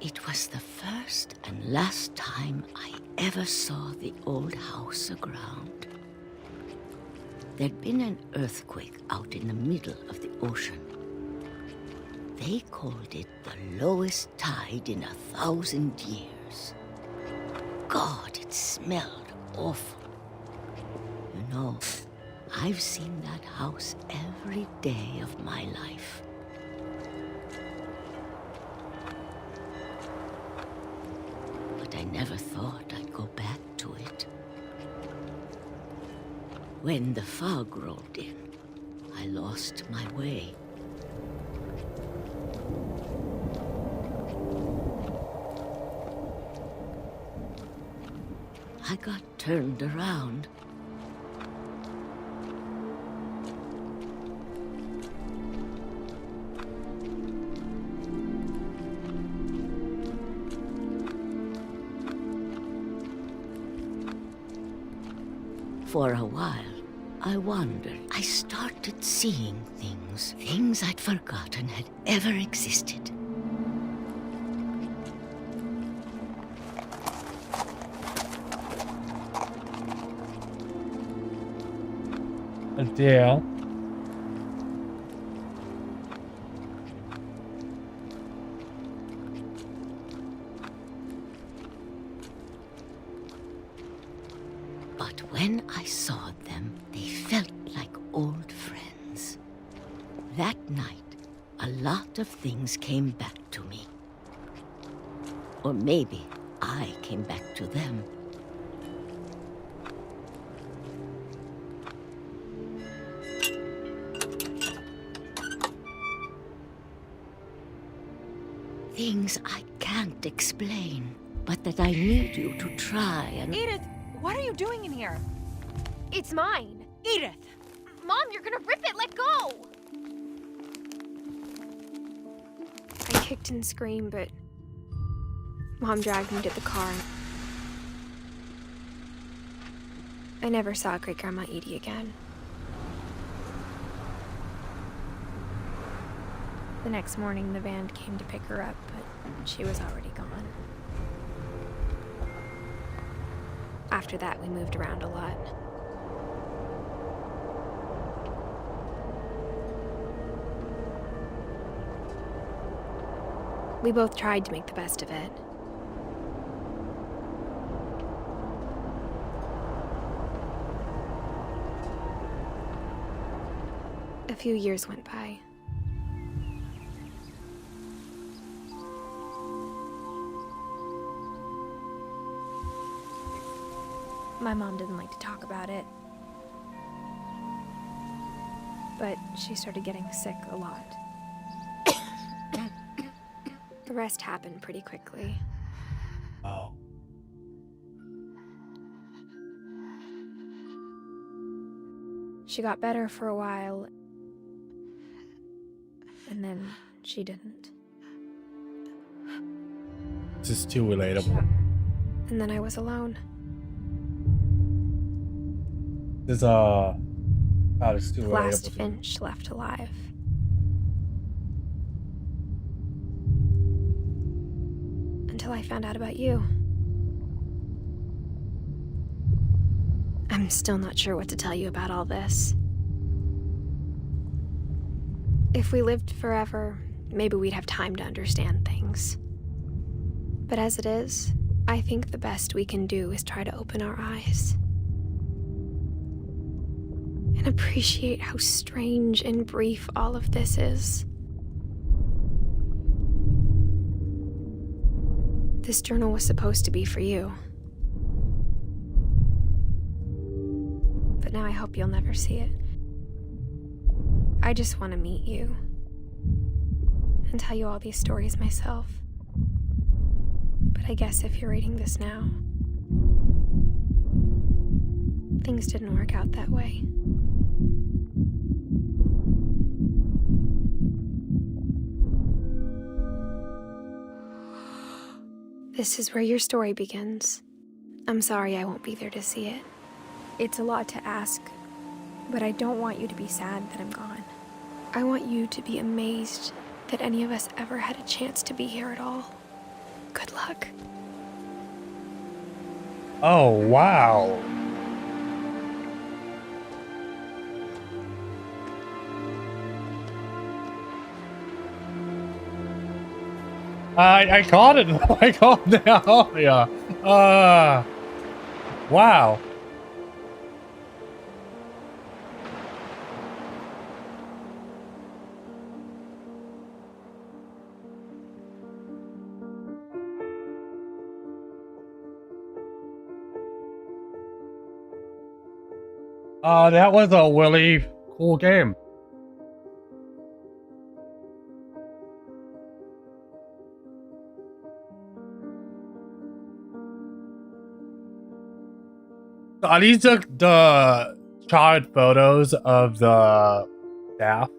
It was the first and last time I ever saw the old house aground. There'd been an earthquake out in the middle of the ocean. They called it the lowest tide in 1,000 years. God, it smelled awful. You know, I've seen that house every day of my life. But I never thought I'd go back to it. When the fog rolled in, I lost my way. I got turned around. For a while, I wondered. I started seeing things I'd forgotten had ever existed.
Deal.
But when I saw them, they felt like old friends. That night, a lot of things came back to me. Or maybe I came back to them. Things I can't explain, but that I need you to try and...
Edith, what are you doing in here?
It's mine.
Edith!
Mom, you're gonna rip it! Let go! I kicked and screamed, but Mom dragged me to the car. I never saw Great-Grandma Edie again. The next morning, the van came to pick her up, but she was already gone. After that, we moved around a lot.
We both tried to make the best of it. A few years went by. My mom didn't like to talk about it, but she started getting sick a lot. The rest happened pretty quickly.
Oh.
She got better for a while, and then she didn't.
This is too relatable.
And then I was alone.
This is God, it's too
The
relatable.
last Finch left alive. Until I found out about you. I'm still not sure what to tell you about all this. If we lived forever, maybe we'd have time to understand things. But as it is, I think the best we can do is try to open our eyes. And appreciate how strange and brief all of this is. This journal was supposed to be for you. But now I hope you'll never see it. I just want to meet you and tell you all these stories myself. But I guess if you're reading this now, things didn't work out that way. This is where your story begins. I'm sorry I won't be there to see it. It's a lot to ask, but I don't want you to be sad that I'm gone. I want you to be amazed that any of us ever had a chance to be here at all. Good luck.
Oh, wow. I caught it. I caught it now. Yeah. Wow. That was a really cool game. Are these the child photos of the staff?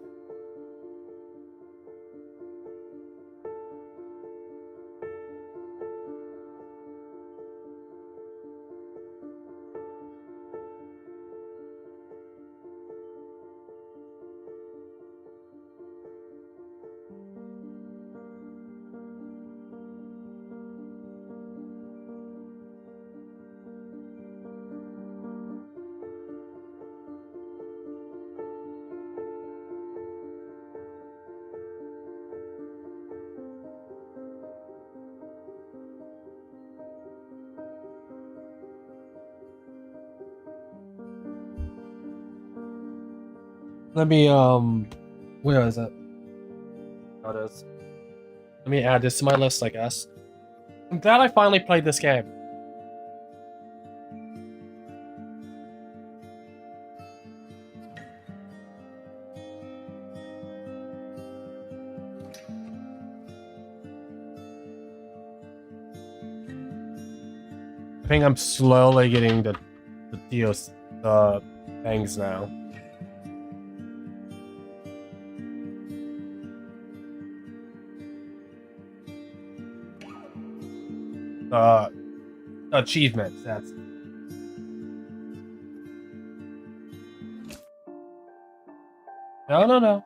Let me, where is it? Oh, it is. Let me add this to my list, I guess. I'm glad I finally played this game. I think I'm slowly getting the things now. Achievements, that's it. No.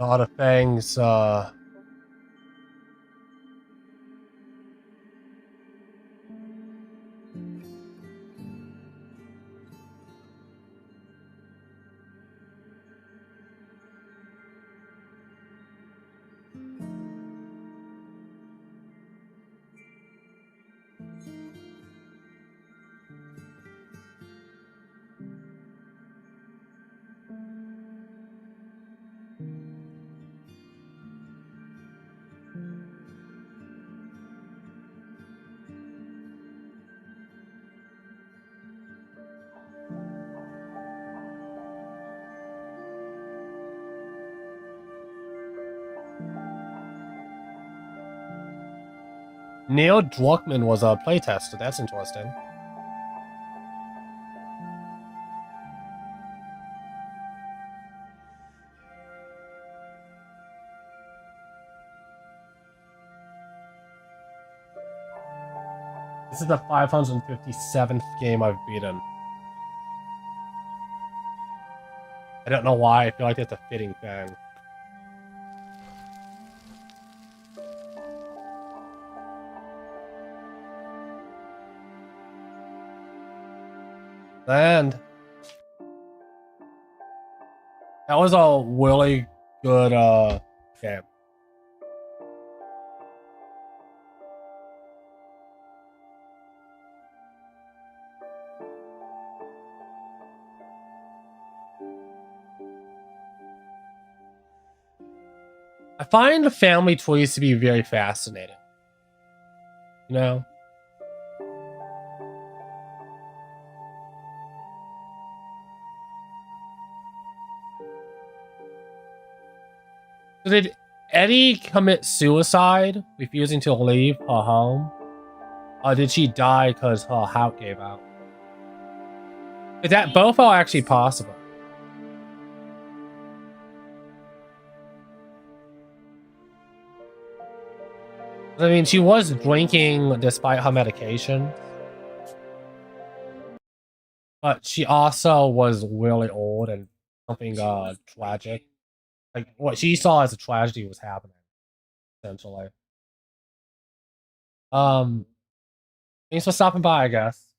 A lot of things, Neil Druckmann was a playtester. That's interesting. This is the 557th game I've beaten. I don't know why. I feel like that's a fitting thing. And that was a really good game. I find the family trees to be very fascinating. You know? So did Eddie commit suicide, refusing to leave her home? Or did she die because her house gave out? That both are actually possible. I mean, she was drinking despite her medication. But she also was really old and something tragic. Like, what she saw as a tragedy was happening, essentially. Thanks for stopping by, I guess.